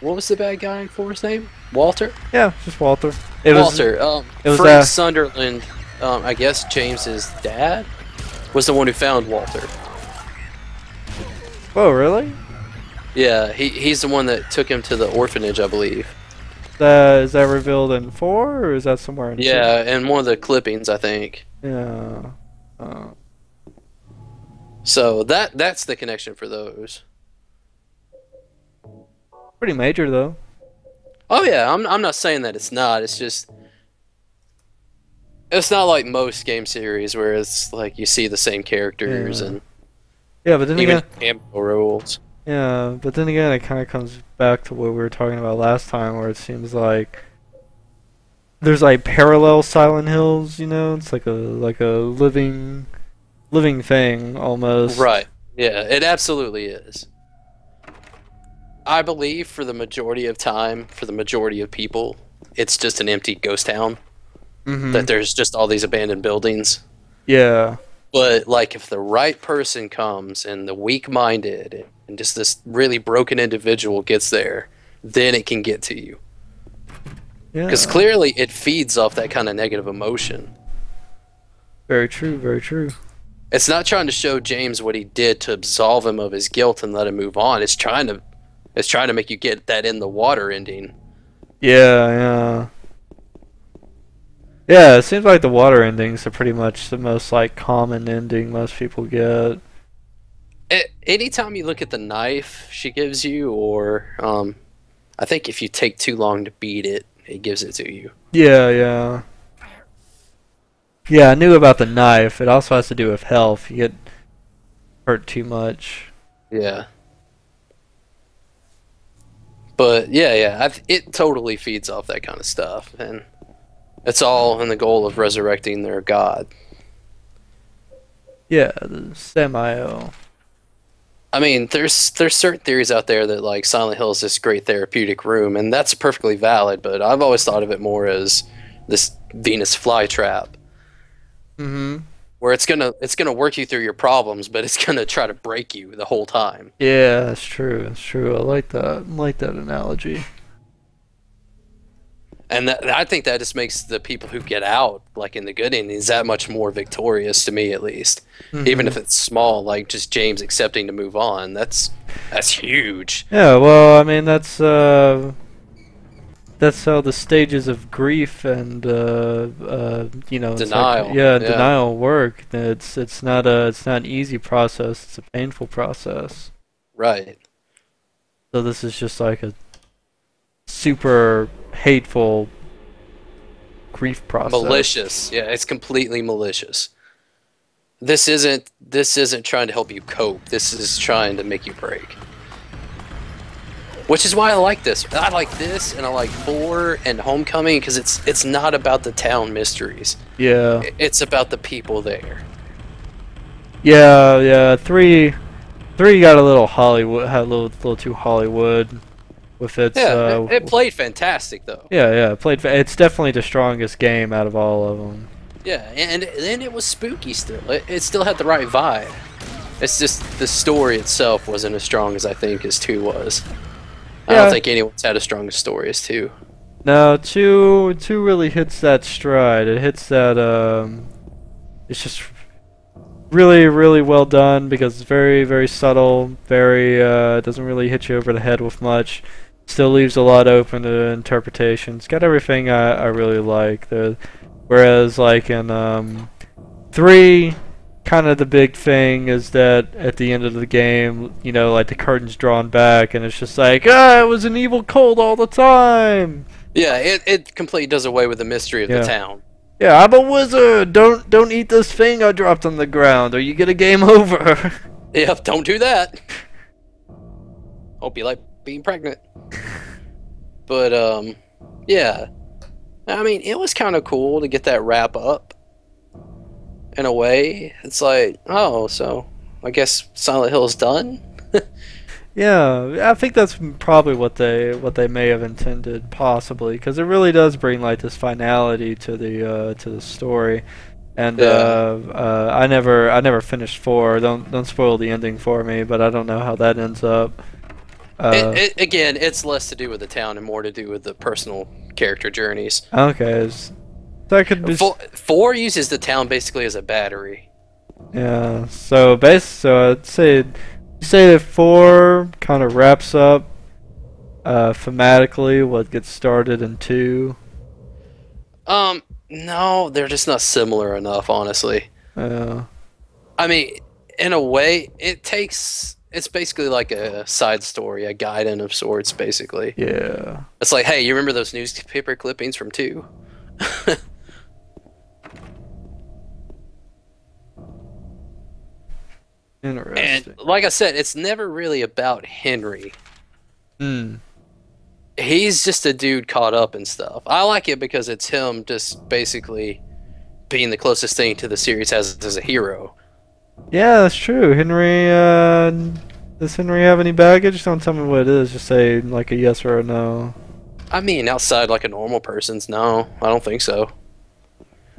what was the bad guy in 4's name? Walter. Yeah, just Walter. Walter. it was, Frank Sunderland. I guess James's dad was the one who found Walter. Oh, really? Yeah, he's the one that took him to the orphanage, I believe. Is that revealed in 4, or is that somewhere in 2? Yeah, and one of the clippings, I think. Yeah. So that's the connection for those. Pretty major, though. Oh yeah, I'm not saying that it's not. It's just it's not like most game series where it's like you see the same characters Yeah. and Yeah, but then even again, cameo roles. yeah, but then again, it kind of comes back to what we were talking about last time, where it seems like there's like parallel Silent Hills. You know, it's like a living thing almost. Right. Yeah, it absolutely is. I believe for the majority of time, for the majority of people, it's just an empty ghost town. Mm-hmm. That there's just all these abandoned buildings. Yeah. But like if the right person comes and the weak-minded and just this really broken individual gets there, then it can get to you. Yeah. Because clearly it feeds off that kind of negative emotion. Very true. Very true. It's not trying to show James what he did to absolve him of his guilt and let him move on. It's trying to make you get that in the water ending. Yeah. Yeah, it seems like the water endings are pretty much the most like common ending most people get. Anytime you look at the knife she gives you, or I think if you take too long to beat it, it gives it to you. Yeah. Yeah, I knew about the knife. It also has to do with health. You get hurt too much. Yeah. But yeah, it totally feeds off that kind of stuff, and it's all in the goal of resurrecting their god. Yeah, the Samio. I mean, there's certain theories out there that like Silent Hill is this great therapeutic room, and that's perfectly valid. But I've always thought of it more as this Venus flytrap, Mm-hmm. where it's gonna work you through your problems, but it's gonna try to break you the whole time. Yeah, that's true. That's true. I like that. I like that analogy. And I think that just makes the people who get out, like in the good endings, that much more victorious to me, at least. Even if it's small, like just James accepting to move on, that's huge. Yeah, well, I mean that's how the stages of grief and you know, it's like- Denial. yeah, Yeah. denial work. It's not an easy process. It's a painful process. Right. So this is just like a super hateful grief process. Malicious. Yeah, it's completely malicious. this isn't trying to help you cope. This is trying to make you break. Which is why I like this. I like this, and I like 4 and Homecoming because it's not about the town mysteries. Yeah. It's about the people there. Yeah, yeah. Three got a little Hollywood, had a little too Hollywood with its. Yeah, it played fantastic though. Yeah, yeah. It's definitely the strongest game out of all of them. Yeah, and then it was spooky still. It still had the right vibe. It's just the story itself wasn't as strong as I think as 2 was. I Yeah. don't think anyone's had as strong a story as 2. No, two really hits that stride. It hits that. It's just really, really well done because it's very, very subtle. Very. Doesn't really hit you over the head with much. Still leaves a lot open to interpretation. It's got everything I really like. Whereas like in 3, kind of the big thing is that at the end of the game, you know, like the curtain's drawn back and it's just like, it was an evil cult all the time. Yeah, it completely does away with the mystery of Yeah. the town. Yeah, I'm a wizard. Don't eat this thing I dropped on the ground, or you get a game over. Yep, don't do that. Hope you like being pregnant. But yeah. I mean, it was kind of cool to get that wrap up. In a way, it's like, oh, so I guess Silent Hill's done. Yeah, I think that's probably what they may have intended, possibly, because it really does bring like this finality to the story. And Yeah. I never finished 4. Don't spoil the ending for me, but I don't know how that ends up. Again, it's less to do with the town and more to do with the personal character journeys. Okay, that could be. Four uses the town basically as a battery. Yeah. So I'd say that 4 kind of wraps up thematically what gets started in 2. No, they're just not similar enough, honestly. Yeah. I mean, in a way, it's basically like a side story, a guidance of sorts, basically. Yeah. It's like, hey, you remember those newspaper clippings from 2? Interesting. And like I said, it's never really about Henry. Hmm. He's just a dude caught up in stuff. I like it because it's him just basically being the closest thing to the series has as a hero. Yeah, that's true. Henry, does Henry have any baggage? Don't tell me what it is. Just say like a yes or a no. I mean, outside like a normal person's, no, I don't think so.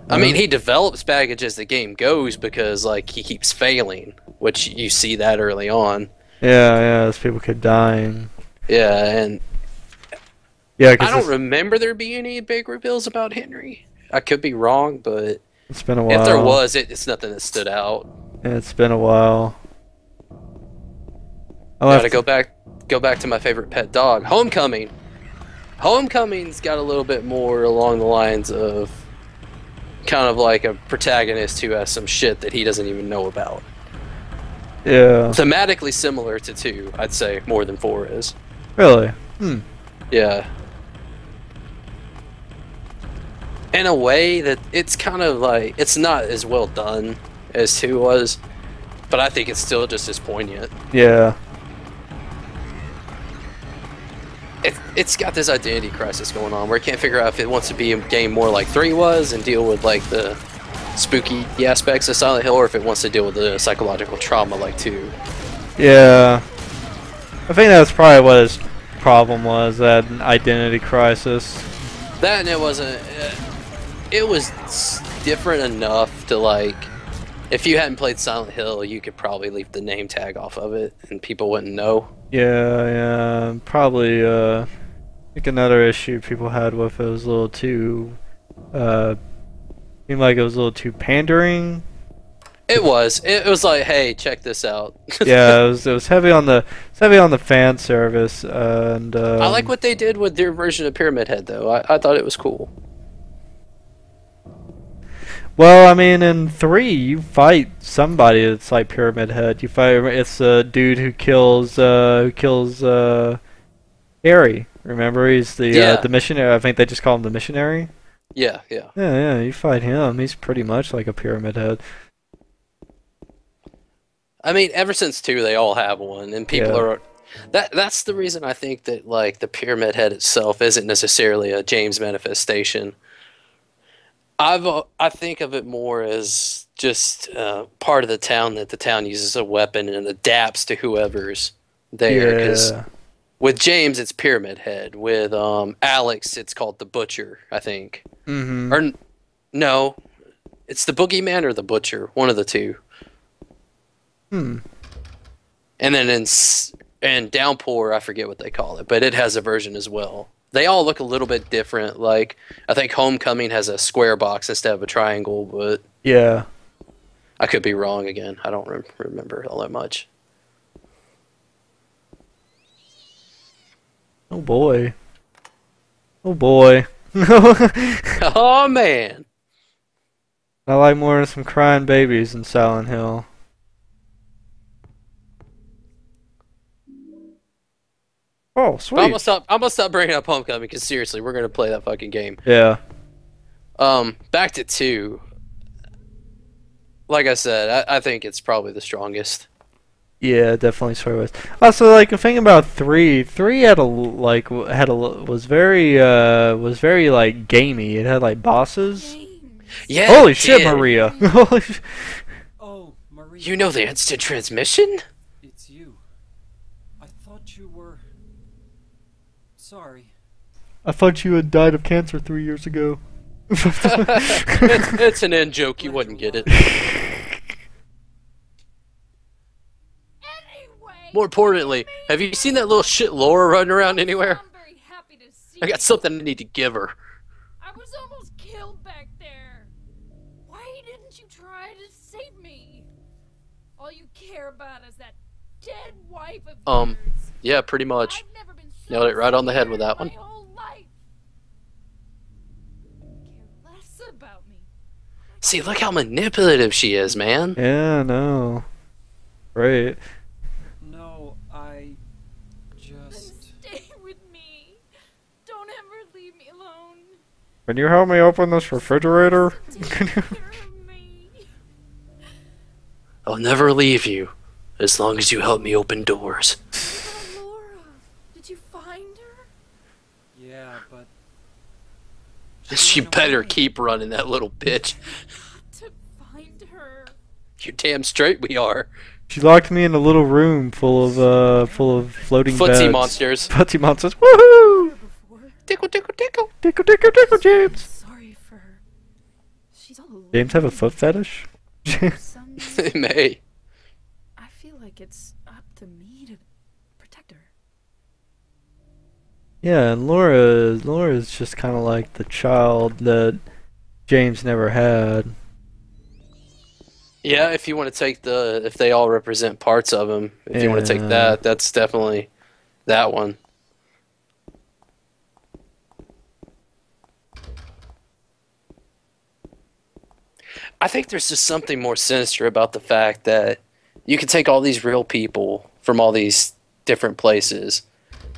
I mean, he develops baggage as the game goes because like he keeps failing, which you see that early on. Yeah, yeah. There's people keep dying. Yeah, and Yeah, I because don't remember there being any big reveals about Henry. I could be wrong, but it's been a while. if there was, it's nothing that stood out. Yeah, it's been a while. I'll I have gotta go back to my favorite pet dog, Homecoming. Homecoming's got a little bit more along the lines of kind of like a protagonist who has some shit that he doesn't even know about. Yeah. Thematically similar to 2, I'd say, more than 4 is. Really? Hmm. Yeah. In a way that it's kind of like, it's not as well done as 2 was, but I think it's still just as poignant. Yeah. It's got this identity crisis going on where it can't figure out if it wants to be a game more like 3 was and deal with like the spooky aspects of Silent Hill, or if it wants to deal with the psychological trauma like 2. Yeah. I think that's probably what his problem was, that identity crisis. That and it wasn't. It was different enough to like. If you hadn't played Silent Hill, you could probably leave the name tag off of it, and people wouldn't know. Yeah, yeah. Probably, I think another issue people had with it was a little too, seemed like it was a little too pandering. It was. It was like, hey, check this out. Yeah, it was heavy on the fan service, and I like what they did with their version of Pyramid Head, though. I thought it was cool. Well, I mean, in 3, you fight somebody that's like Pyramid Head. You fight, it's a dude who kills Harry. Remember, he's the missionary. I think they just call him the missionary. Yeah, yeah. Yeah, yeah. You fight him. He's pretty much like a Pyramid Head. I mean, ever since 2, they all have one, and people Yeah. are. That's the reason I think that like the Pyramid Head itself isn't necessarily a James manifestation. I think of it more as just part of the town that the town uses as a weapon and adapts to whoever's there. Because Yeah. with James, it's Pyramid Head. With Alex, it's called the Butcher, I think. Mm-hmm. No, it's the Boogeyman or the Butcher, one of the two. Hmm. And then in Downpour, I forget what they call it, but it has a version as well. They all look a little bit different. Like I think Homecoming has a square box instead of a triangle, but Yeah. I could be wrong again. I don't remember all that much. Oh boy. Oh boy. Oh man! I like more than some crying babies in Silent Hill. Oh, But I'm gonna sweet. stop. I'm gonna stop bringing up Homecoming because seriously, we're gonna play that fucking game. Yeah. Back to 2. Like I said, I think it's probably the strongest. Yeah, definitely swear was. Also, like the thing about three had a like had a was very like gamey. It had like bosses. James. Yeah. Holy it shit, did. Maria! Holy sh Oh, Maria. You know the instant transmission? It's you. I thought you were. Sorry. I thought you had died of cancer 3 years ago. It's an in joke. You wouldn't get it. Anyway, More importantly, have you seen that little shit Laura running around anywhere? I'm very happy to see I got you. something I need to give her. I was almost killed back there. Why didn't you try to save me? All you care about is that dead wife of yours. Yeah, pretty much. I've never been so Nailed it right on the head with scared that one. my whole life. Care less about me. See, look how manipulative she is, man. Yeah, no. Right. No, I Then just. stay with me. Don't ever leave me alone. Can you help me open this refrigerator? Take care of me. I'll never leave you as long as you help me open doors. What about Laura? Did you find her? Yeah, but. She ran better away. keep running, that little bitch. Got to find her. You're damn straight we are. She locked me in a little room full of floating Footsie beds. monsters. Footsie monsters. Woohoo! Before. Tickle, tickle, tickle. Tickle, tickle, tickle, James. Sorry for her. She's all alone. James have a foot fetish? For some reason, It may. I feel like it's up to me to protect her. Yeah, and Laura's just kind of like the child that James never had. Yeah, if you want to take if they all represent parts of him, if you want to take Yeah. that, that's definitely that one. I think there's just something more sinister about the fact that you can take all these real people from all these different places,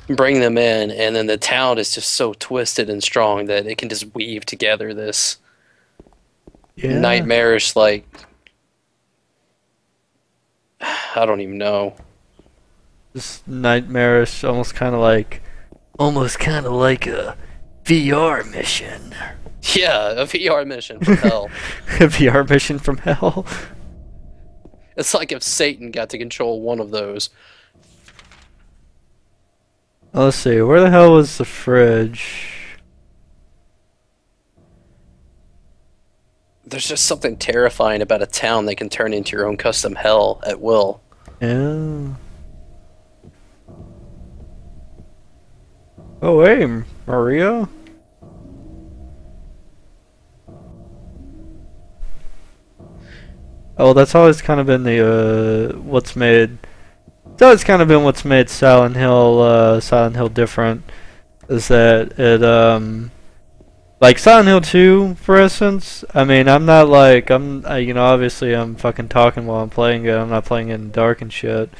bring them in, and then the town is just so twisted and strong that it can just weave together this Yeah. nightmarish, like, I don't even know. This nightmarish, almost kind of like a VR mission. Yeah, a VR mission from hell. A VR mission from hell. It's like if Satan got to control one of those. Let's see, where the hell was the fridge? There's just something terrifying about a town that can turn into your own custom hell at will. Yeah. Oh, hey, Maria. Oh, that's always kind of been the what's made. It's always kind of been what's made Silent Hill different. Is that it like Silent Hill 2, for instance. I mean, I'm not like you know, obviously I'm fucking talking while I'm playing it. I'm not playing it in the dark and shit.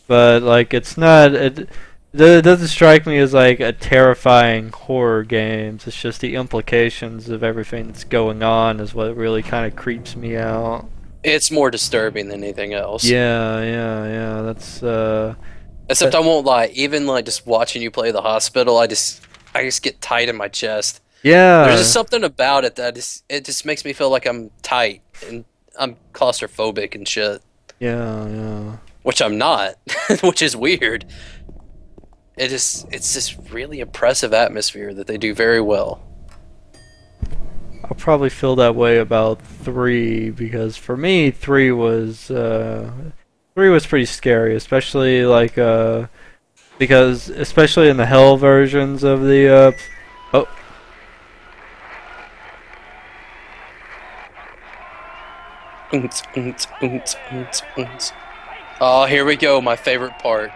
But like, it's not it doesn't strike me as like a terrifying horror game. It's just the implications of everything that's going on is what really kind of creeps me out. It's more disturbing than anything else. Yeah. That's Except I won't lie, even like just watching you play the hospital, I just get tight in my chest. There's just yeah, something about it that it just makes me feel like I'm tight and I'm claustrophobic and shit, yeah. which I'm not, which is weird. It's this really oppressive atmosphere that they do very well. I'll probably feel that way about 3 because for me 3 was pretty scary, especially like because especially in the hell versions of the oh Oons, oons, oons, oons, oons. Oh, here we go, my favorite part.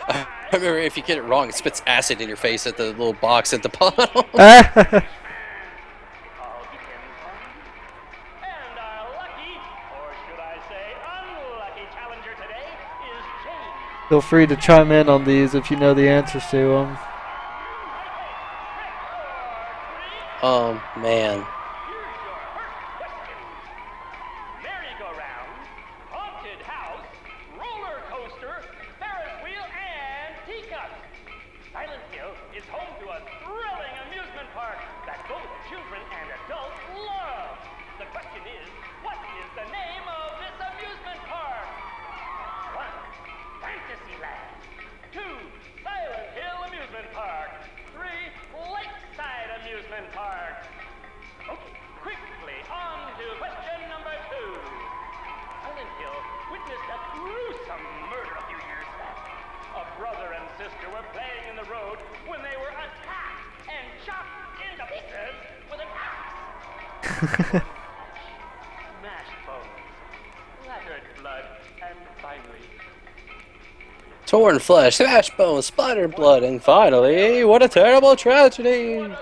I remember if you get it wrong, it spits acid in your face at the little box at the bottom. Feel free to chime in on these if you know the answers to them. Oh man. Torn flesh, smashed bones, splattered blood, and finally, what a terrible tragedy!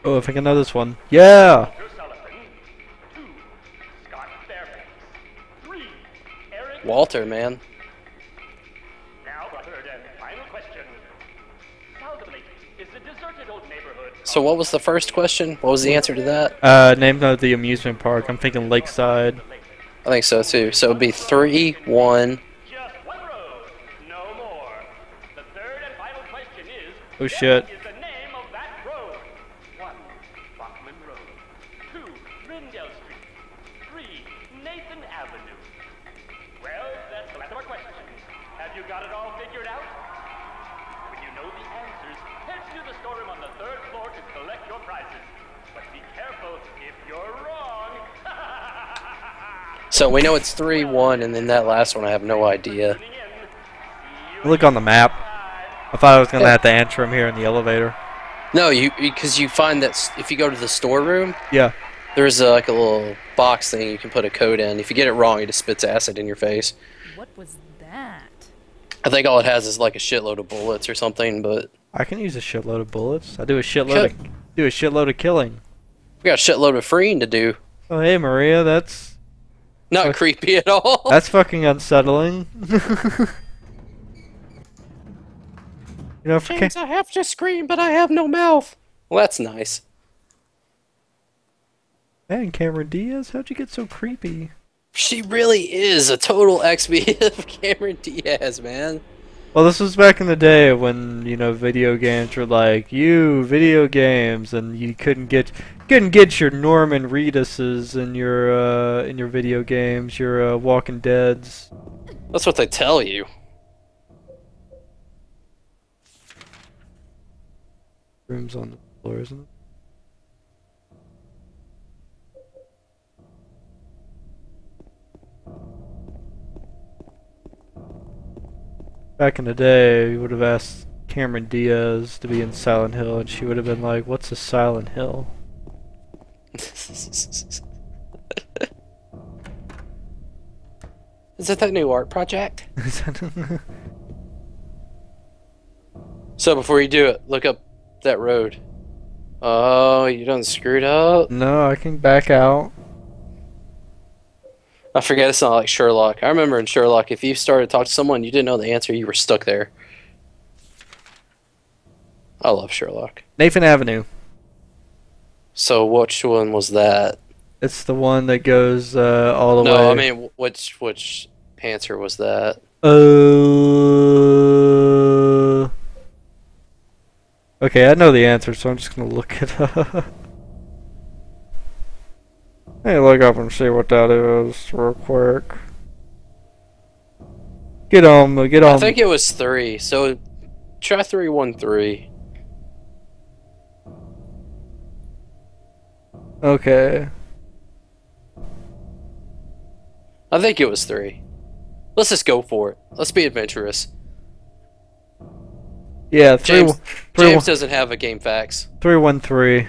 Oh, if I can know this one. Yeah! Walter, man. So what was the first question? What was the answer to that? Name of the amusement park. I'm thinking Lakeside. I think so too. So it'd be 3, 1. Oh shit. So we know it's 3, 1, and then that last one I have no idea. Look on the map. I thought I was gonna have to answer him here in the elevator. No, because you find that if you go to the storeroom, Yeah. there's like a little box thing you can put a code in. If you get it wrong, it just spits acid in your face. What was that? I think all it has is like a shitload of bullets or something, but I can use a shitload of bullets. I do a shitload of killing. we got a shitload of freeing to do. Oh hey Maria, that's Not creepy at all. that's fucking unsettling. You know, for James, I have to scream, but I have no mouth. Well, that's nice. Man, Cameron Diaz, how'd you get so creepy? She really is a total XB of Cameron Diaz, man. Well, this was back in the day when, you know, video games were like, video games, and you couldn't get your Norman Reeduses in your video games, your Walking Deads. That's what they tell you. Rooms on the floor, isn't it? Back in the day, you would have asked Cameron Diaz to be in Silent Hill, and she would have been like, "What's a Silent Hill?" Is it that new art project? So before you do it, look up that road. Oh, you done screwed up? No, I can back out. I forget it's not like Sherlock. I remember in Sherlock, if you started to talk to someone you didn't know the answer, you were stuck there. I love Sherlock. Nathan Avenue. So which one was that? It's the one that goes all the No, I way. mean which answer was that? Okay, I know the answer, so I'm just gonna look it up. Hey, look up and see what that is real quick. Get on, get I on. think it was 3. So try 313. Okay. I think it was 3. Let's just go for it. Let's be adventurous. Yeah, James doesn't have a game facts. 313.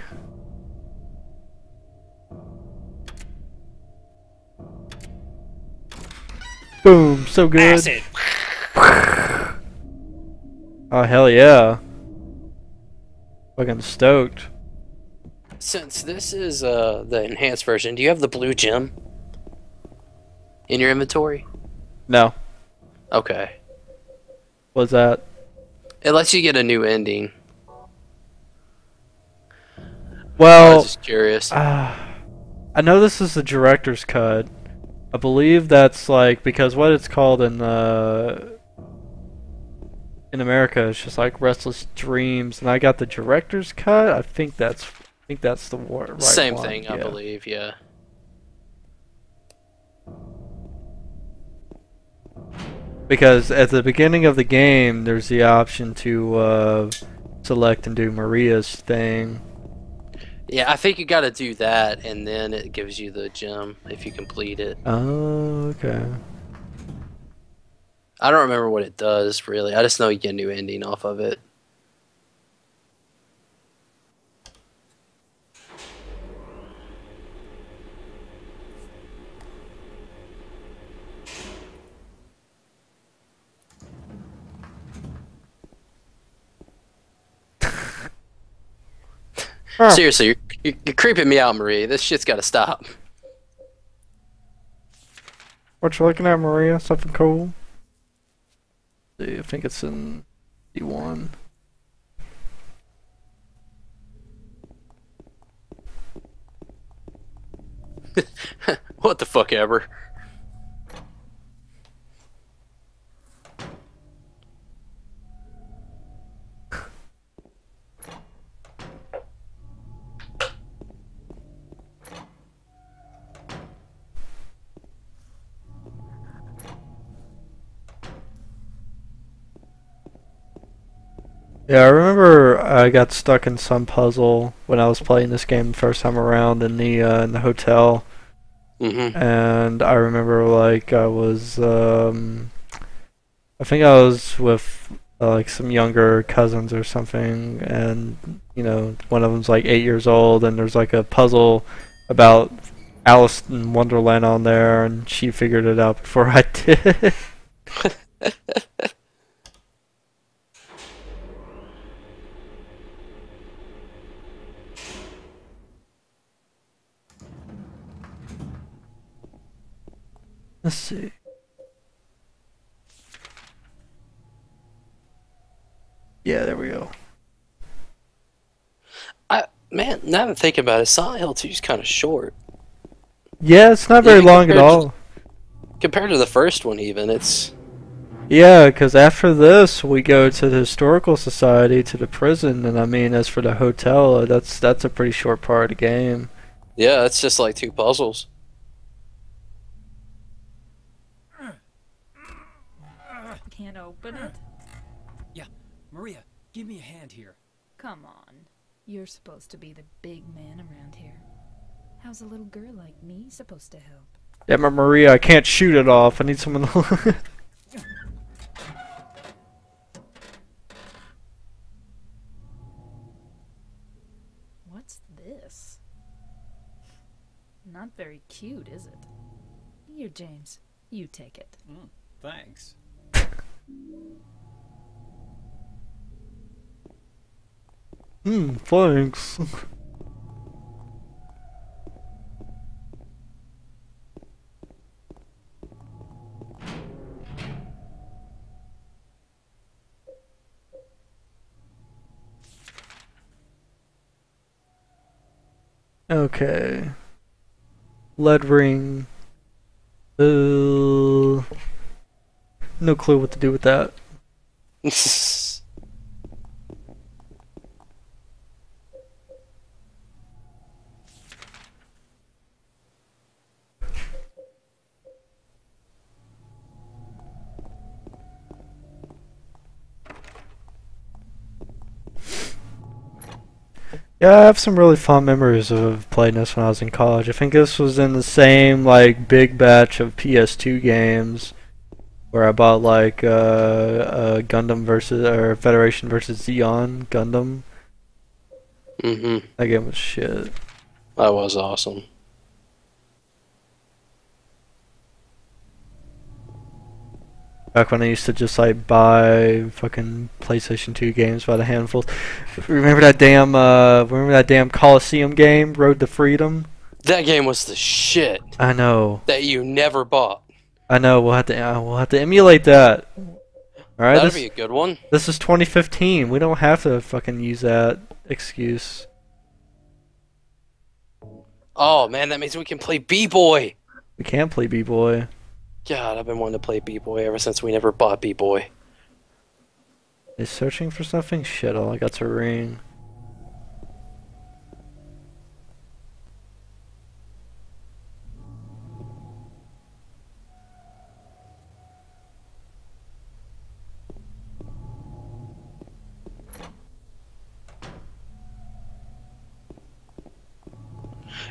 Boom, so good. Acid. Oh hell yeah. Fucking stoked. Since this is the enhanced version, do you have the blue gem in your inventory? No. Okay. What's that? It lets you get a new ending. I Well, was just curious. I know this is the director's cut. I believe that's like because what it's called in America is just like Restless Dreams, and I got the director's cut. I think that's the right Same one. thing, I believe, yeah. Because at the beginning of the game, there's the option to select and do Maria's thing. Yeah, I think you gotta do that, and then it gives you the gem if you complete it. Oh, okay. I don't remember what it does, really. I just know you get a new ending off of it. Huh. Seriously, you're creeping me out, Marie. This shit's gotta stop. What you looking at, Maria? Something cool? See, I think it's in D1. What the fuck ever. Yeah, I remember I got stuck in some puzzle when I was playing this game the first time around in the hotel. Mm-hmm. And I remember like I was I think I was with like some younger cousins or something, and you know one of them's like 8 years old, and there's like a puzzle about Alice in Wonderland on there, and she figured it out before I did. Let's see. Yeah, there we go. Man, now that I'm thinking about it, Silent Hill 2 is kind of short. Yeah, it's not very Even long at all. Compared to the first one, even, it's... Yeah, because after this, we go to the Historical Society, to the prison, and I mean, as for the hotel, that's a pretty short part of the game. Yeah, it's just like 2 puzzles. Can't open it? Yeah, Maria, give me a hand here. Come on. You're supposed to be the big man around here. How's a little girl like me supposed to help? Damn it, Maria, I can't shoot it off. I need someone to... What's this? Not very cute, is it? Here, James. You take it. Thanks. Thanks. Okay. Lead ring. No clue what to do with that. Yeah, I have some really fond memories of playing this when I was in college. I think this was in the same like big batch of PS2 games where I bought like Gundam versus or Federation versus Zeon Gundam. That game was shit. That was awesome. Back when I used to just like buy fucking PlayStation 2 games by the handful. Remember that damn Coliseum game, Road to Freedom? That game was the shit. I know. That you never bought. I know. We'll have to emulate that. All right. That'd be a good one. This is 2015. We don't have to fucking use that excuse. Oh man, that means we can play B-Boy. We can't play B-Boy. God, I've been wanting to play B-Boy ever since we never bought B-Boy. Is searching for something? Shit, all I got's a ring.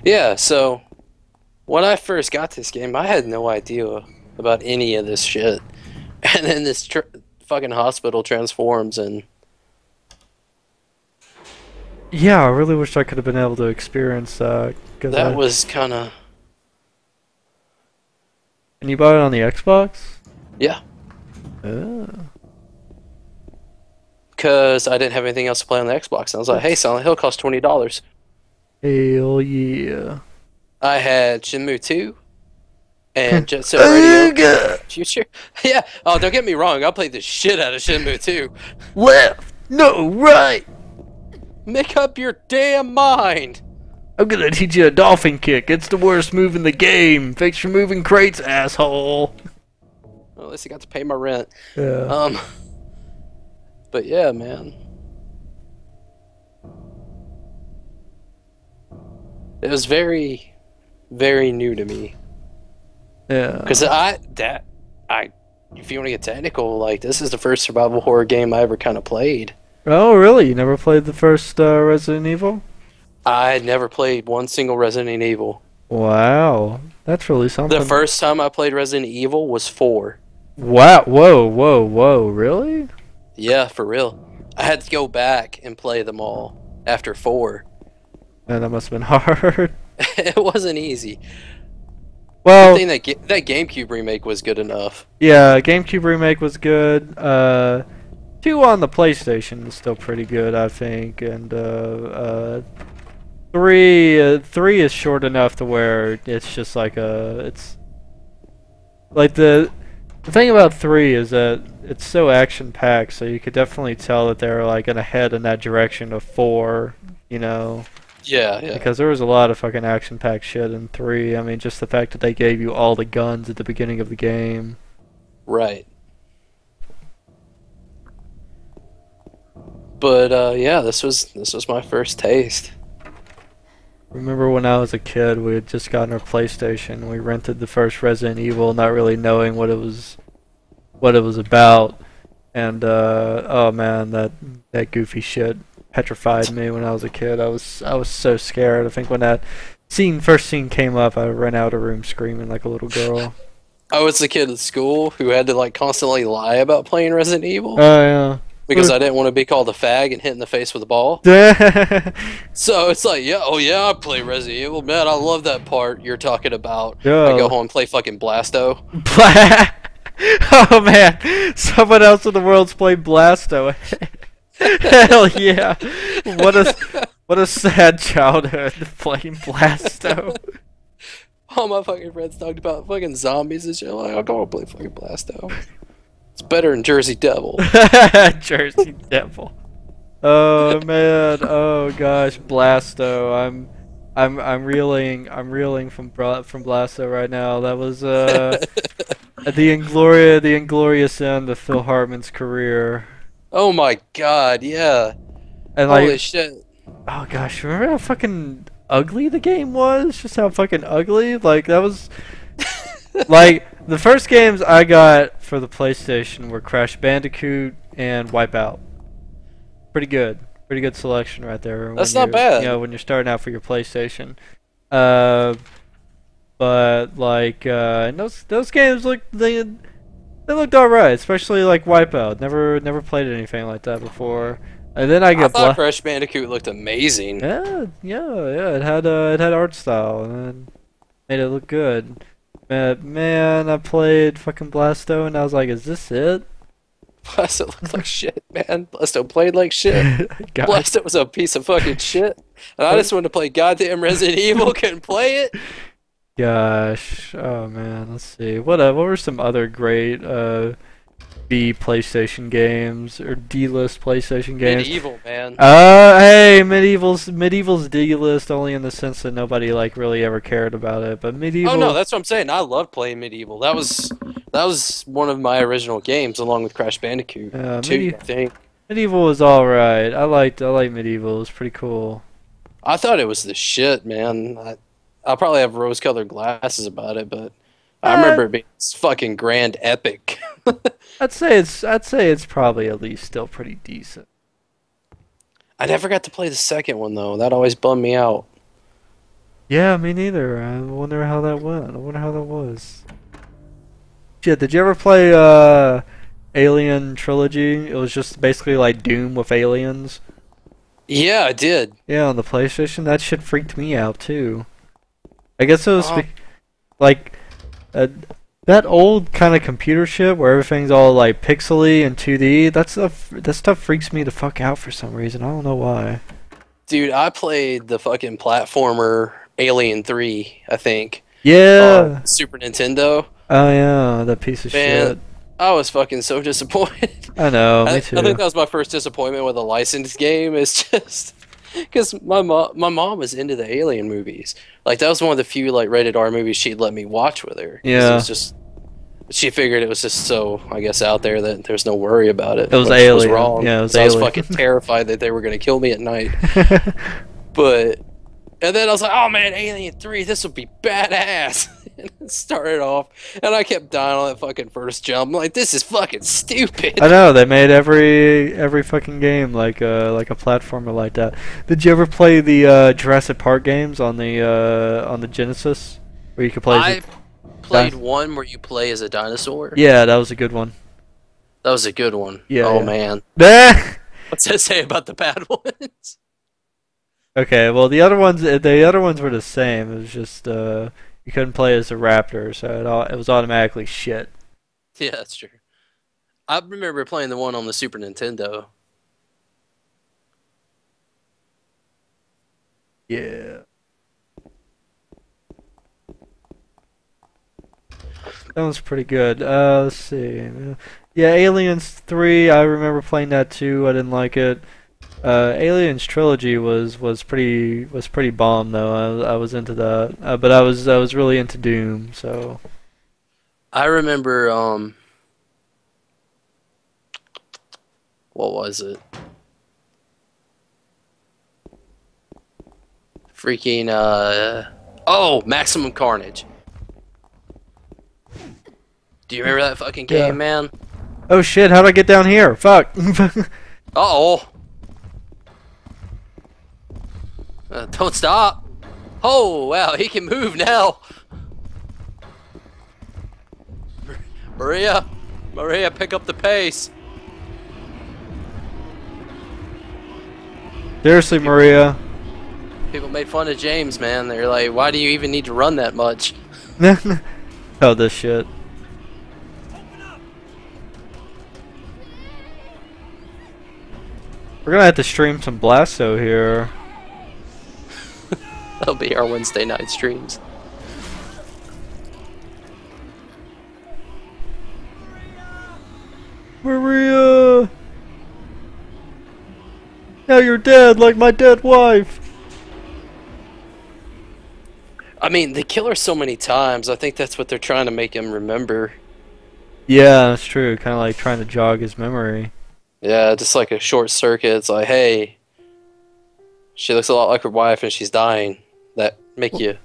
Yeah, so when I first got this game, I had no idea about any of this shit. And then this fucking hospital transforms and... Yeah, I really wish I could have been able to experience that. That was kinda... And you bought it on the Xbox? Yeah. Oh. Because I didn't have anything else to play on the Xbox. And I was like, hey, Silent Hill costs $20. Hell yeah. I had Shenmue 2 and Jet Set Radio Future. Yeah. Oh, don't get me wrong. I played the shit out of Shenmue 2. Left! No, right! Make up your damn mind! I'm gonna teach you a dolphin kick. It's the worst move in the game. Thanks for moving crates, asshole. Well, at least I got to pay my rent. Yeah. But yeah, man. It was very, very new to me. Yeah. Because if you want to get technical, like, this is the first survival horror game I ever kind of played. Oh, really? You never played the first Resident Evil? I had never played one single Resident Evil. Wow. That's really something. The first time I played Resident Evil was 4. Wow. Whoa, whoa, whoa. Really? Yeah, for real. I had to go back and play them all after 4. Man, that must have been hard. It wasn't easy. Well, I think that GameCube remake was good enough. Yeah, GameCube remake was good. 2 on the PlayStation is still pretty good, I think, and 3 is short enough to where it's just like it's like the thing about 3 is that it's so action packed, so you could definitely tell that they're like gonna head in that direction of 4, you know. Yeah, yeah. Because there was a lot of fucking action packed shit in 3. I mean, just the fact that they gave you all the guns at the beginning of the game. Right. But yeah, this was my first taste. Remember when I was a kid, we had just gotten our PlayStation. We rented the first Resident Evil, not really knowing what it was about, and oh man, that goofy shit petrified me when I was a kid. I was so scared. I think when that first scene came up, I ran out of the room screaming like a little girl. I was the kid at school who had to like constantly lie about playing Resident Evil. Oh yeah. Because I didn't want to be called a fag and hit in the face with a ball. So it's like, yeah, oh yeah, I play Resident Evil. Man, I love that part you're talking about. Yo. I go home and play fucking Blasto. Oh man, someone else in the world's played Blasto. Hell yeah! What a sad childhood playing Blasto. All my fucking friends talked about fucking zombies and shit. I'm like, I'll go play fucking Blasto. It's better than Jersey Devil. Jersey Devil. Oh man. Oh gosh, Blasto. I'm reeling from Blasto right now. That was the inglorious end of Phil Hartman's career. Oh my god, yeah. And Holy like, shit. oh gosh, remember how fucking ugly the game was? Just how fucking ugly. Like that was like the first games I got for the PlayStation were Crash Bandicoot and Wipeout. Pretty good. Pretty good selection right there. That's when not you're, bad. You know, when you're starting out for your PlayStation. But like and those games they looked alright, especially like Wipeout. Never played anything like that before. And then I I get thought Crash Bandicoot looked amazing. yeah. It had art style and made it look good. Man, I played fucking Blasto and I was like, is this it? Blasto looked like shit, man. Blasto played like shit. God. Blasto was a piece of fucking shit. And I just wanted to play goddamn Resident Evil, couldn't play it. Gosh, oh man, let's see. What were some other great B PlayStation games or D-list PlayStation games? Medieval, man. Hey, Medieval's D-list only in the sense that nobody like really ever cared about it, but Medieval. Oh no, that's what I'm saying. I loved playing Medieval. That was one of my original games, along with Crash Bandicoot 2, I think. Medieval was all right. I liked Medieval. It was pretty cool. I thought it was the shit, man. I'll probably have rose-colored glasses about it, but I remember it being fucking grand epic. I'd say it's probably at least still pretty decent. I never got to play the second one though. That always bummed me out. Yeah, me neither. I wonder how that went. I wonder how that was. Shit, did you ever play Alien Trilogy? It was just basically like Doom with aliens. Yeah, I did. Yeah, on the PlayStation, that shit freaked me out too. I guess it was like that old kind of computer shit where everything's all like pixely and 2D. That stuff freaks me the fuck out for some reason. I don't know why. Dude, I played the fucking platformer Alien 3, I think. Yeah. On Super Nintendo. Oh yeah, that piece of shit. I was fucking so disappointed. I know, me too. I think that was my first disappointment with a licensed game. It's just because my mom was into the Alien movies. Like that was one of the few like rated R movies she'd let me watch with her. Yeah. It was just she figured it was just so I guess out there that there's no worry about it. It was which Alien. was wrong. Yeah, it was I was Alien. fucking terrified that they were gonna kill me at night. But and then I was like, oh man, Alien 3, this would be badass. And it started off, and I kept dying on that fucking first jump. I'm like, this is fucking stupid. I know, they made every fucking game like a platformer like that. Did you ever play the Jurassic Park games on the Genesis, where you could play? I played one where you play as a dinosaur. Yeah, that was a good one. That was a good one. Yeah. Oh yeah. man. What's that say about the bad ones? Okay, well the other ones were the same. It was just you couldn't play as a raptor, so it was automatically shit. Yeah, that's true. I remember playing the one on the Super Nintendo. Yeah. That was pretty good. Let's see. Yeah, Aliens 3, I remember playing that too. I didn't like it. Aliens Trilogy was pretty bomb though. I was into that, but I was really into Doom. So I remember what was it? Freaking oh, Maximum Carnage. Do you remember that fucking game, Yeah. man? oh shit! How'd I get down here? Fuck. Uh-oh. Don't stop. Oh, wow, he can move now. Maria, pick up the pace. Seriously, Maria. People made fun of James, man. They're like, why do you even need to run that much? Oh, this shit. We're gonna have to stream some Blasto here. That'll be our Wednesday night streams. Maria! Now you're dead, like my dead wife! I mean, they kill her so many times. I think that's what they're trying to make him remember. Yeah, that's true. Kind of like trying to jog his memory. Yeah, just like a short circuit. It's like, hey, she looks a lot like her wife and she's dying. That make you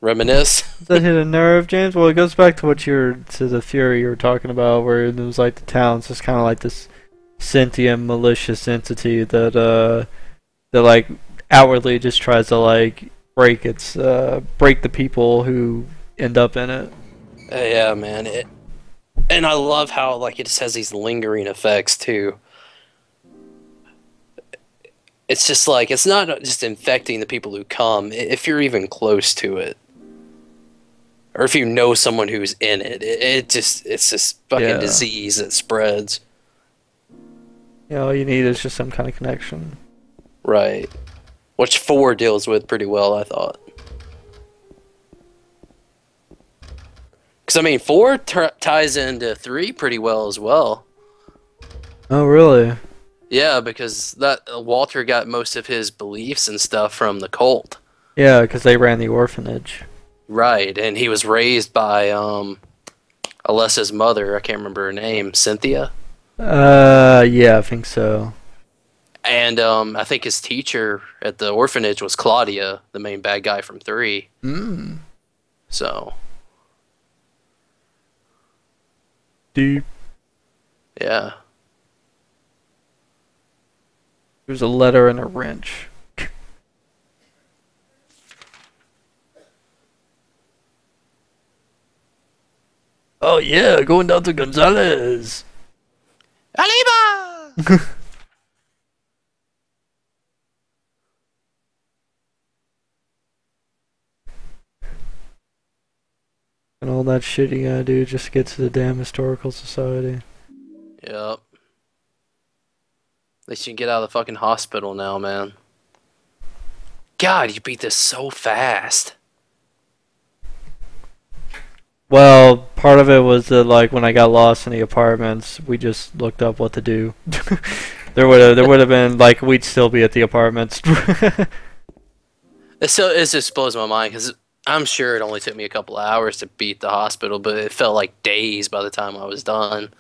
reminisce? Does that hit a nerve, James? Well, it goes back to the theory you were talking about, where it was like the town's just kind of like this sentient, malicious entity that like outwardly just tries to like break the people who end up in it. Yeah, man. And I love how like it just has these lingering effects too. It's just like, it's not just infecting the people who come, if you're even close to it. Or if you know someone who's in it, it's just fucking disease that spreads. Yeah, all you need is just some kind of connection. Right. Which 4 deals with pretty well, I thought. Because, I mean, 4 ties into 3 pretty well as well. Oh, really? Yeah, because that Walter got most of his beliefs and stuff from the cult. Yeah, because they ran the orphanage. Right, and he was raised by Alessa's mother. I can't remember her name. Cynthia? Yeah, I think so. And I think his teacher at the orphanage was Claudia, the main bad guy from 3. Mm. So. Deep. Yeah. There's a letter and a wrench. Oh yeah, going down to Gonzalez. Aliba! And all that shit you gotta do just to get to the damn historical society. Yep. At least you can get out of the fucking hospital now, man. God, you beat this so fast. Well, part of it was that, like, when I got lost in the apartments, we just looked up what to do. there would have been, like, we'd still be at the apartments. It just blows my mind because I'm sure it only took me a couple hours to beat the hospital, but it felt like days by the time I was done.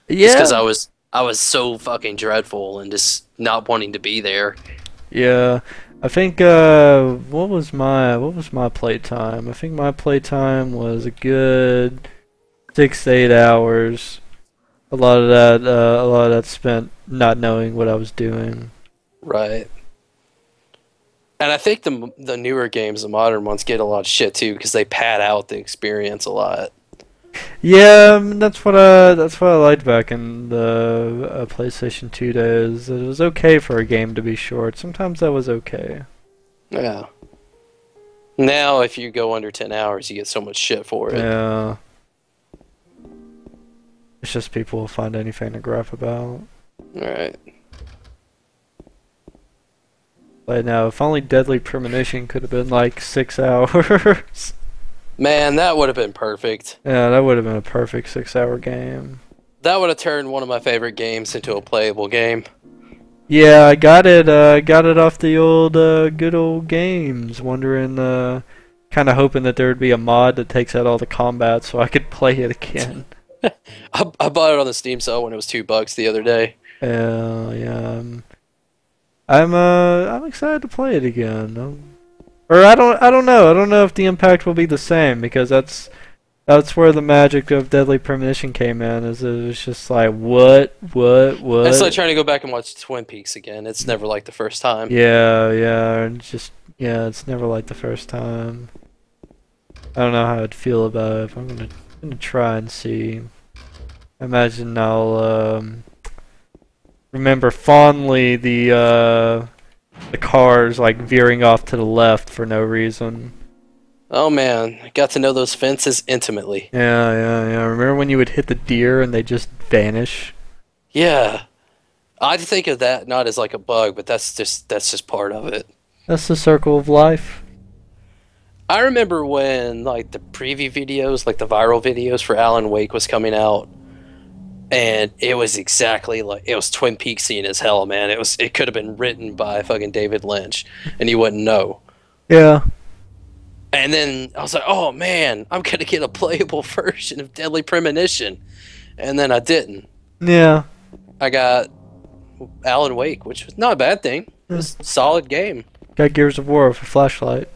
Yeah. Just because I was so fucking dreadful and just not wanting to be there. Yeah. I think what was my playtime? I think my playtime was a good 6 to 8 hours. A lot of that spent not knowing what I was doing. Right. And I think the newer games, the modern ones, get a lot of shit too because they pad out the experience a lot. Yeah, that's what I liked back in the PlayStation 2 days. It was okay for a game to be short. Sometimes that was okay. Yeah. Now, if you go under 10 hours, you get so much shit for it. Yeah. It's just people will find anything to gripe about. Alright. But now, if only Deadly Premonition could have been like 6 hours. Man, that would have been perfect. Yeah, that would have been a perfect 6-hour game. That would have turned one of my favorite games into a playable game. Yeah, I got it off the old, good old games. Wondering, kind of hoping that there would be a mod that takes out all the combat so I could play it again. I bought it on the Steam sale when it was $2 the other day. Yeah. I'm excited to play it again. Or I don't know. I don't know if the impact will be the same because that's where the magic of Deadly Premonition came in. Is it was just like what? It's like trying to go back and watch Twin Peaks again. It's never like the first time. Yeah. It's never like the first time. I don't know how I'd feel about it. I'm gonna try and see. I imagine I'll remember fondly the cars like veering off to the left for no reason. Oh man, I got to know those fences intimately. Yeah. Remember when you would hit the deer and they just vanish? Yeah. I think of that not as like a bug, but that's just part of it. That's the circle of life. I remember when like the preview videos, like the viral videos for Alan Wake was coming out, and it was exactly like it was Twin Peaksy as hell, man. It could have been written by fucking David Lynch, and you wouldn't know. Yeah. And then I was like, oh man, I'm gonna get a playable version of Deadly Premonition, and then I didn't. Yeah. I got Alan Wake, which was not a bad thing. It was a solid game. Got Gears of War with a flashlight.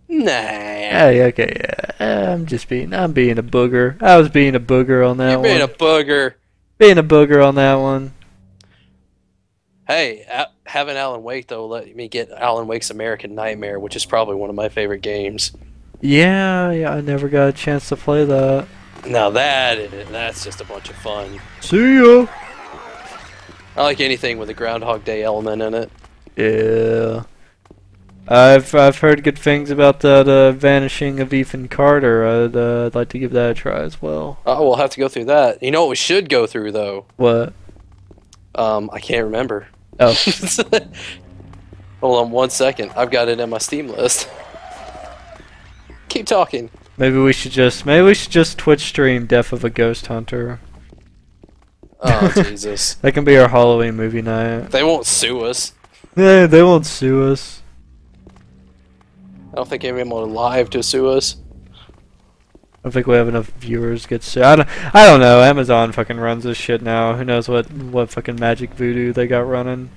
Nah. Hey, okay, yeah. I'm being a booger. I was being a booger on that You're one. being a booger. Being a booger on that one. Hey, having Alan Wake though let me get Alan Wake's American Nightmare, which is probably one of my favorite games. Yeah, I never got a chance to play that. Now that's just a bunch of fun. See ya. I like anything with a Groundhog Day element in it. Yeah. I've heard good things about the vanishing of Ethan Carter. I'd like to give that a try as well. Oh, we'll have to go through that. You know what we should go through though? What? I can't remember. Oh. Hold on 1 second. I've got it in my Steam list. Keep talking. Maybe we should just Twitch stream Death of a Ghost Hunter. Oh Jesus. That can be our Halloween movie night. They won't sue us. Yeah, they won't sue us. I don't think anyone will live to sue us. I don't think we have enough viewers get sued. I don't know. Amazon fucking runs this shit now. Who knows what fucking magic voodoo they got running?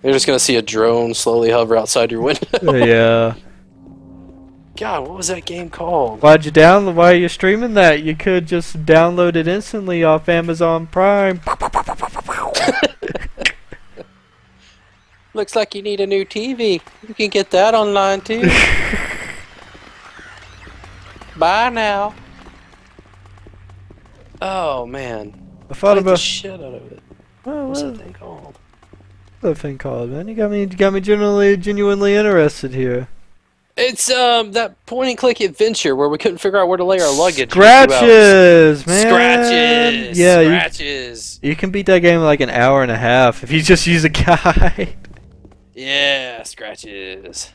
You're just gonna see a drone slowly hover outside your window. Yeah. God, what was that game called? Why are you streaming that? You could just download it instantly off Amazon Prime. Looks like you need a new TV. You can get that online too. Bye now. Oh man. I thought Played the about shit out of it. oh, What's what that thing called? that thing called, man? You got me genuinely interested here. It's that point and click adventure where we couldn't figure out where to lay our luggage. Scratches, man. Scratches. Yeah, Scratches. you can beat that game in like an hour and a half if you just use a guide. Yeah, scratches.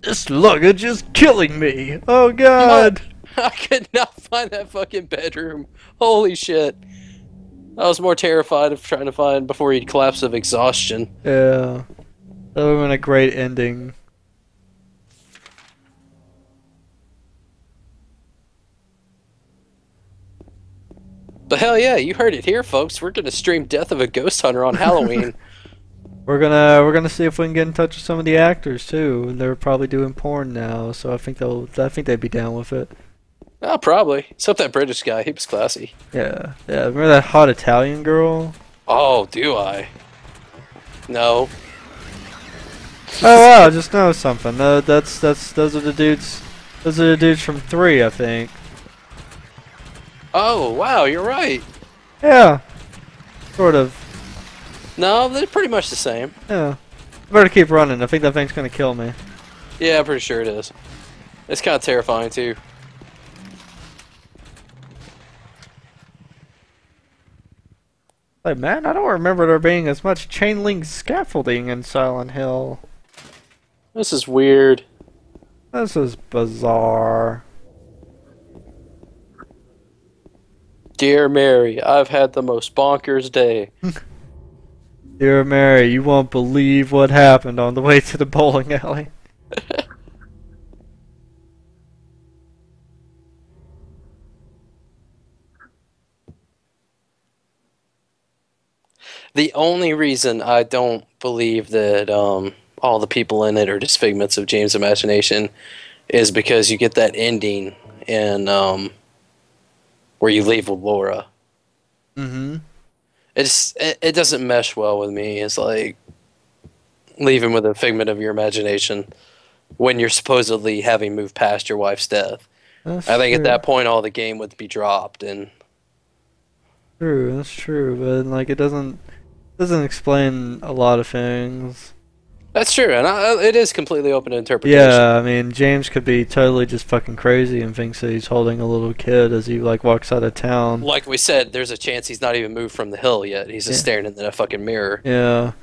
This luggage is killing me. Oh god. I could not find that fucking bedroom. Holy shit. I was more terrified of trying to find before he'd collapse of exhaustion. Yeah. That would have been a great ending. But hell yeah, you heard it here, folks. We're gonna stream Death of a Ghost Hunter on Halloween. We're gonna see if we can get in touch with some of the actors too. They're probably doing porn now, so I think they'd be down with it. Oh, probably. Except that British guy, he was classy. Yeah. Remember that hot Italian girl? Oh, do I? No. Oh wow, I just noticed something. Those are the dudes. Those are the dudes from 3, I think. Oh, wow, you're right. Yeah. Sort of. No, they're pretty much the same. Yeah. I better keep running. I think that thing's gonna kill me. Yeah, I'm pretty sure it is. It's kind of terrifying, too. Like, man, I don't remember there being as much chain link scaffolding in Silent Hill. This is weird. This is bizarre. Dear Mary, I've had the most bonkers day. Dear Mary, you won't believe what happened on the way to the bowling alley. The only reason I don't believe that all the people in it are just figments of James' imagination is because you get that ending in where you leave with Laura. Mm-hmm. It doesn't mesh well with me. It's like leaving with a figment of your imagination when you're supposedly having moved past your wife's death. That's I think true. at that point all the game would be dropped and True, that's true, but like it doesn't explain a lot of things. That's true, and it is completely open to interpretation. Yeah, I mean, James could be totally just fucking crazy and thinks that he's holding a little kid as he like walks out of town. Like we said, there's a chance he's not even moved from the hill yet. He's just Yeah. staring into that fucking mirror. Yeah.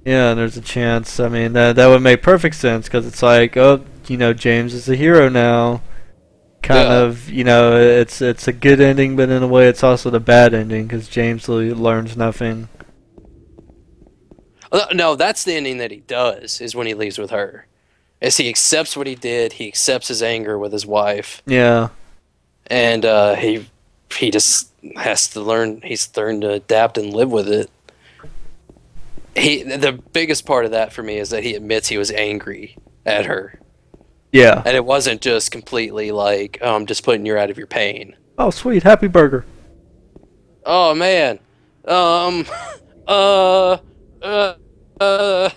Yeah, and there's a chance. I mean, that would make perfect sense because it's like, oh, James is a hero now. Kind Yeah. of, it's a good ending, but in a way, it's also the bad ending because James learns nothing. No, that's the ending that he does, is when he leaves with her. As he accepts what he did, he accepts his anger with his wife, Yeah. and he just has to learn. He's learned to adapt and live with it. The biggest part of that for me is that he admits he was angry at her, Yeah. and it wasn't just completely like, oh, I'm just putting you out of your pain. Oh, sweet, happy burger. Oh man, um, uh, uh,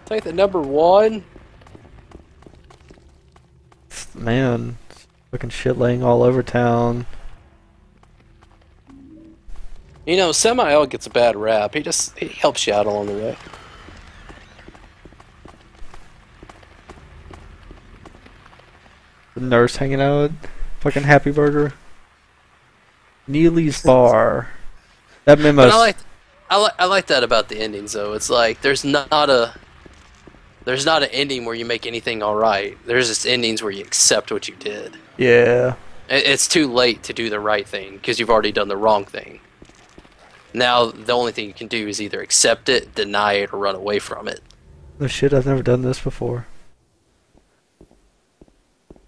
take the number one. Man, fucking shit laying all over town. Samael gets a bad rap. He helps you out along the way. The nurse hanging out. Fucking happy burger. Neely's bar. That memo. But I like that about the endings though. It's like there's not an ending where you make anything all right. There's just endings where you accept what you did. Yeah. It's too late to do the right thing because you've already done the wrong thing. Now the only thing you can do is either accept it, deny it, or run away from it. No shit, I've never done this before.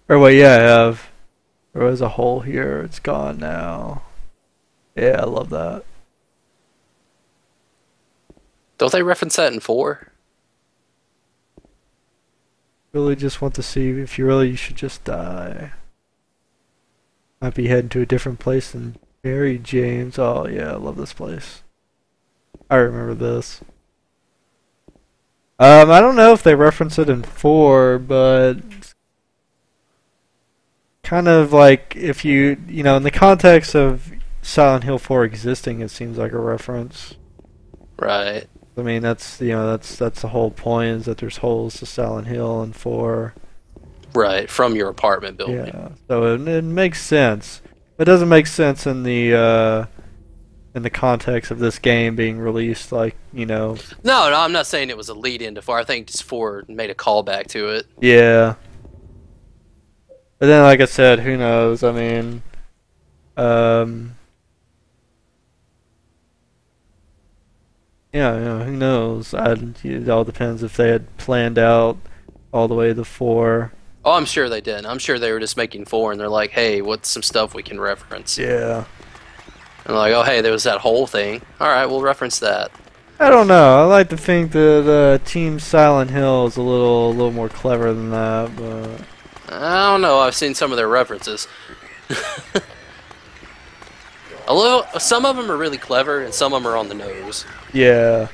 Or wait, yeah, I have. There was a hole here. It's gone now. Yeah, I love that. Don't they reference that in 4? Really just want to see if you should just die. Might be heading to a different place than Mary James. Oh yeah, I love this place. I remember this. I don't know if they reference it in 4, but kind of like if in the context of Silent Hill 4 existing, it seems like a reference. Right. I mean, that's the whole point, is that there's holes to Silent Hill and 4. Right, from your apartment building. Yeah, so it makes sense. It doesn't make sense in the context of this game being released, like, No, I'm not saying it was a lead into 4. I think just 4 made a callback to it. Yeah. But then, like I said, who knows? I mean, yeah, who knows? It all depends if they had planned out all the way to 4. Oh, I'm sure they did. I'm sure they were just making 4, and they're like, hey, what's some stuff we can reference? Yeah. And like, oh, hey, there was that whole thing. All right, we'll reference that. I don't know. I like to think that Team Silent Hill is a little more clever than that, but I don't know. I've seen some of their references. Although some of them are really clever, and some of them are on the nose. yeah.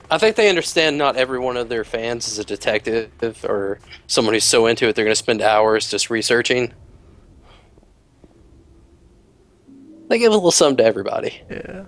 I think they understand not every one of their fans is a detective or someone who's so into it they're going to spend hours just researching. They give a little something to everybody. Yeah.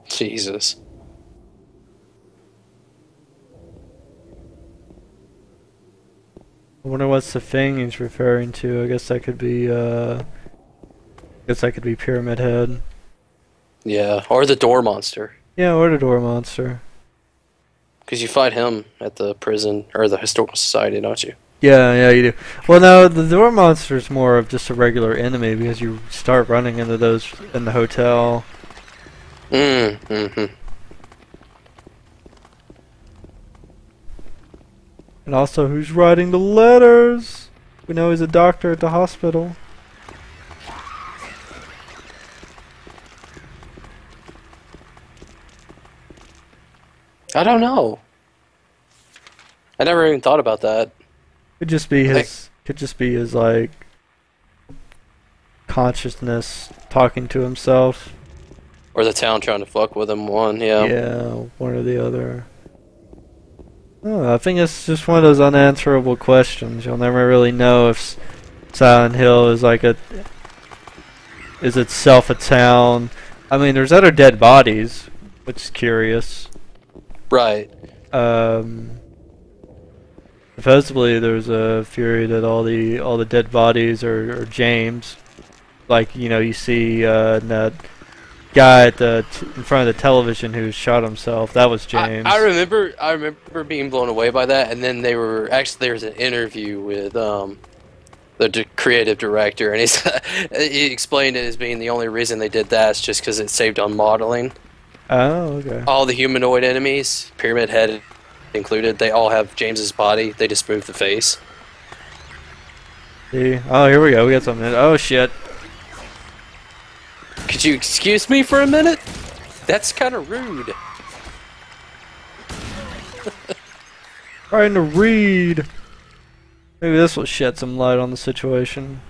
Jesus. I wonder what's the thing he's referring to. I guess that could be Pyramid Head. Yeah, or the door monster. Yeah, or the Door Monster. Because you fight him at the prison, or the Historical Society, don't you? Yeah, you do. Well, no, the Door Monster is more of just a regular enemy because you start running into those in the hotel. Mm-hmm. And also, who's writing the letters? We know he's a doctor at the hospital. I don't know. I never even thought about that. Could just be his like consciousness talking to himself. Or the town trying to fuck with him. One, yeah. Yeah, one or the other. Oh, I think it's just one of those unanswerable questions. You'll never really know if Silent Hill is like is itself a town. I mean, there's other dead bodies, which is curious. Right. Supposedly there's a theory that all the dead bodies are James. Like, you know, you see that guy at in front of the television who shot himself. That was James. I remember being blown away by that, and then there was an interview with the creative director, and he explained it as being the only reason they did that is just because it saved on modeling. Oh, okay. All the humanoid enemies, Pyramid Head included, they all have James's body. They just moved the face. See? Oh, here we go. We got something. Oh shit. Could you excuse me for a minute? That's kind of rude. Trying to read. Maybe this will shed some light on the situation.